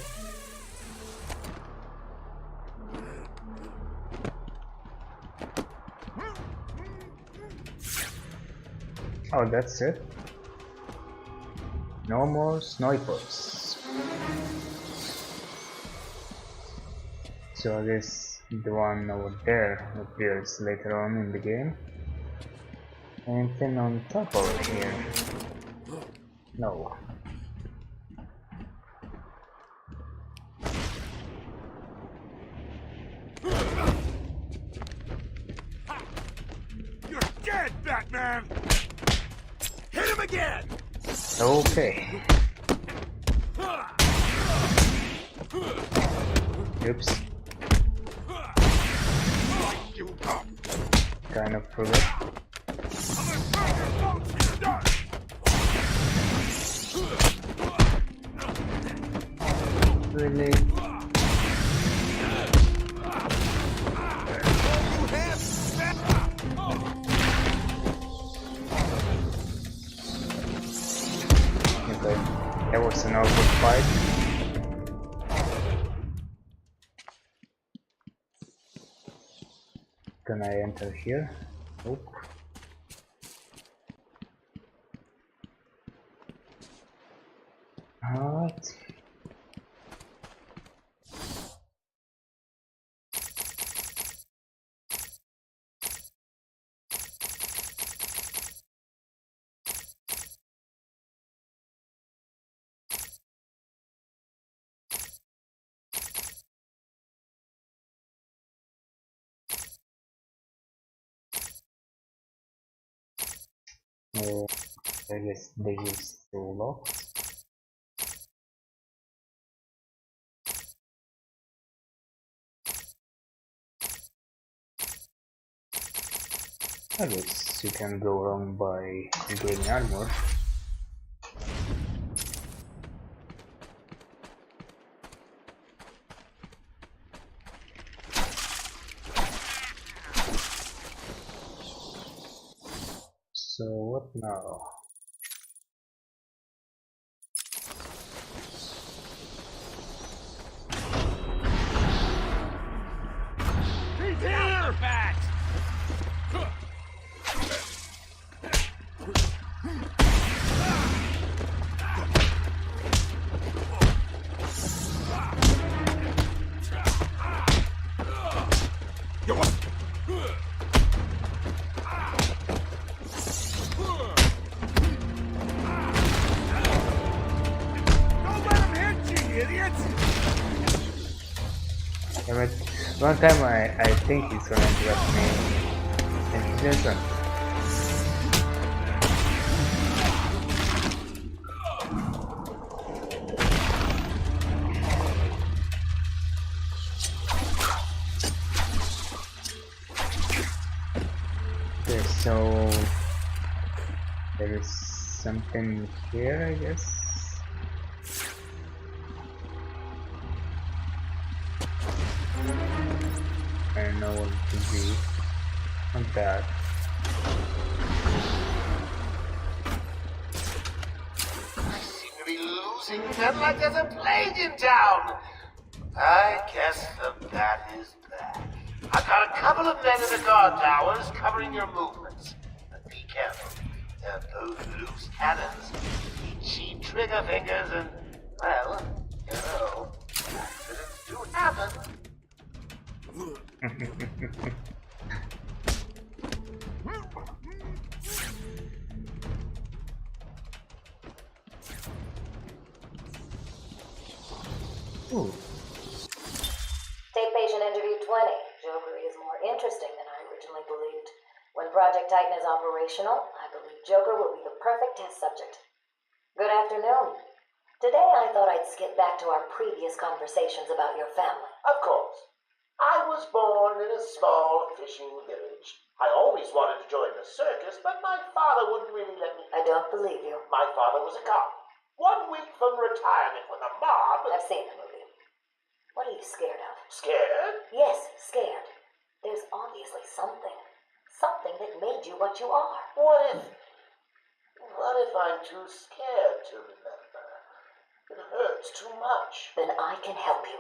Oh, that's it. No more snipers. So I guess the one over there appears later on in the game. Anything on top over here? No. You're dead, Batman! Hit him again! Okay. Oops. Kind of forgot. Really? Okay, that was an awkward fight. Can I enter here? Nope. Alright. I guess they is still locked. I guess you can go wrong by gaining armor. So what now? He's here! Bat! One time I think he's gonna interrupt me, and he doesn't. Okay, so there is something here, I guess. I don't know what it could be. Not bad. I seem to be losing men like there's a plague in town. I guess the bat is back. I've got a couple of men in the guard towers covering your movements. But be careful. They're both loose cannons. Cheap trigger fingers and, well, you know, accidents do happen. Ooh. Take patient interview 20. Joker is more interesting than I originally believed. When Project Titan is operational, I believe Joker will be the perfect test subject. Good afternoon. Today I thought I'd skip back to our previous conversations about your family. Of course. I was born in a small fishing village. I always wanted to join the circus, but my father wouldn't really let me. I don't believe you. My father was a cop. 1 week from retirement when the mob... I've seen the movie. What are you scared of? Scared? Yes, scared. There's obviously something. Something that made you what you are. What if I'm too scared to remember? It hurts too much. Then I can help you.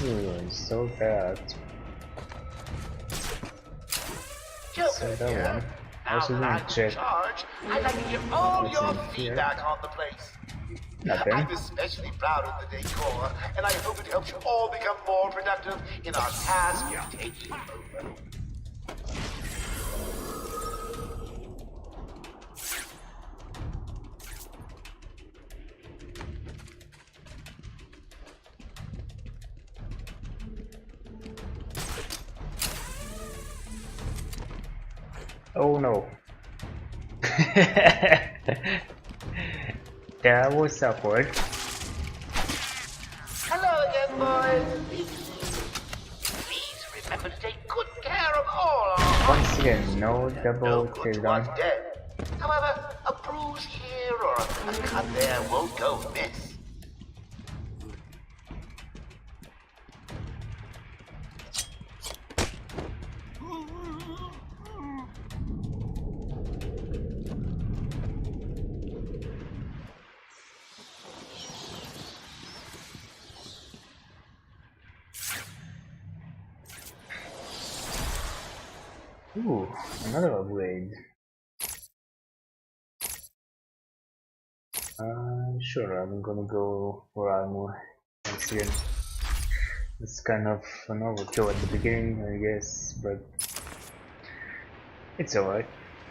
Ooh, so bad. So that one. I also gonna check. I'd like to give all your feedback on the place. Nothing. I'm especially proud of the decor, and I hope it helps you all become more productive in our task of taking over. Oh no. That was awkward. Hello again, boys. Please remember to take good care of all our Once again, no double takedown. dead. However, a bruise here or a cut there won't go amiss. Ooh, another upgrade. Sure, I'm gonna go for armor once again. It's kind of an overkill at the beginning, I guess, but it's alright.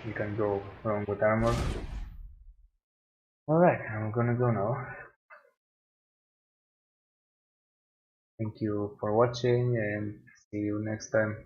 You can go wrong with armor. Alright, I'm gonna go now. Thank you for watching and see you next time.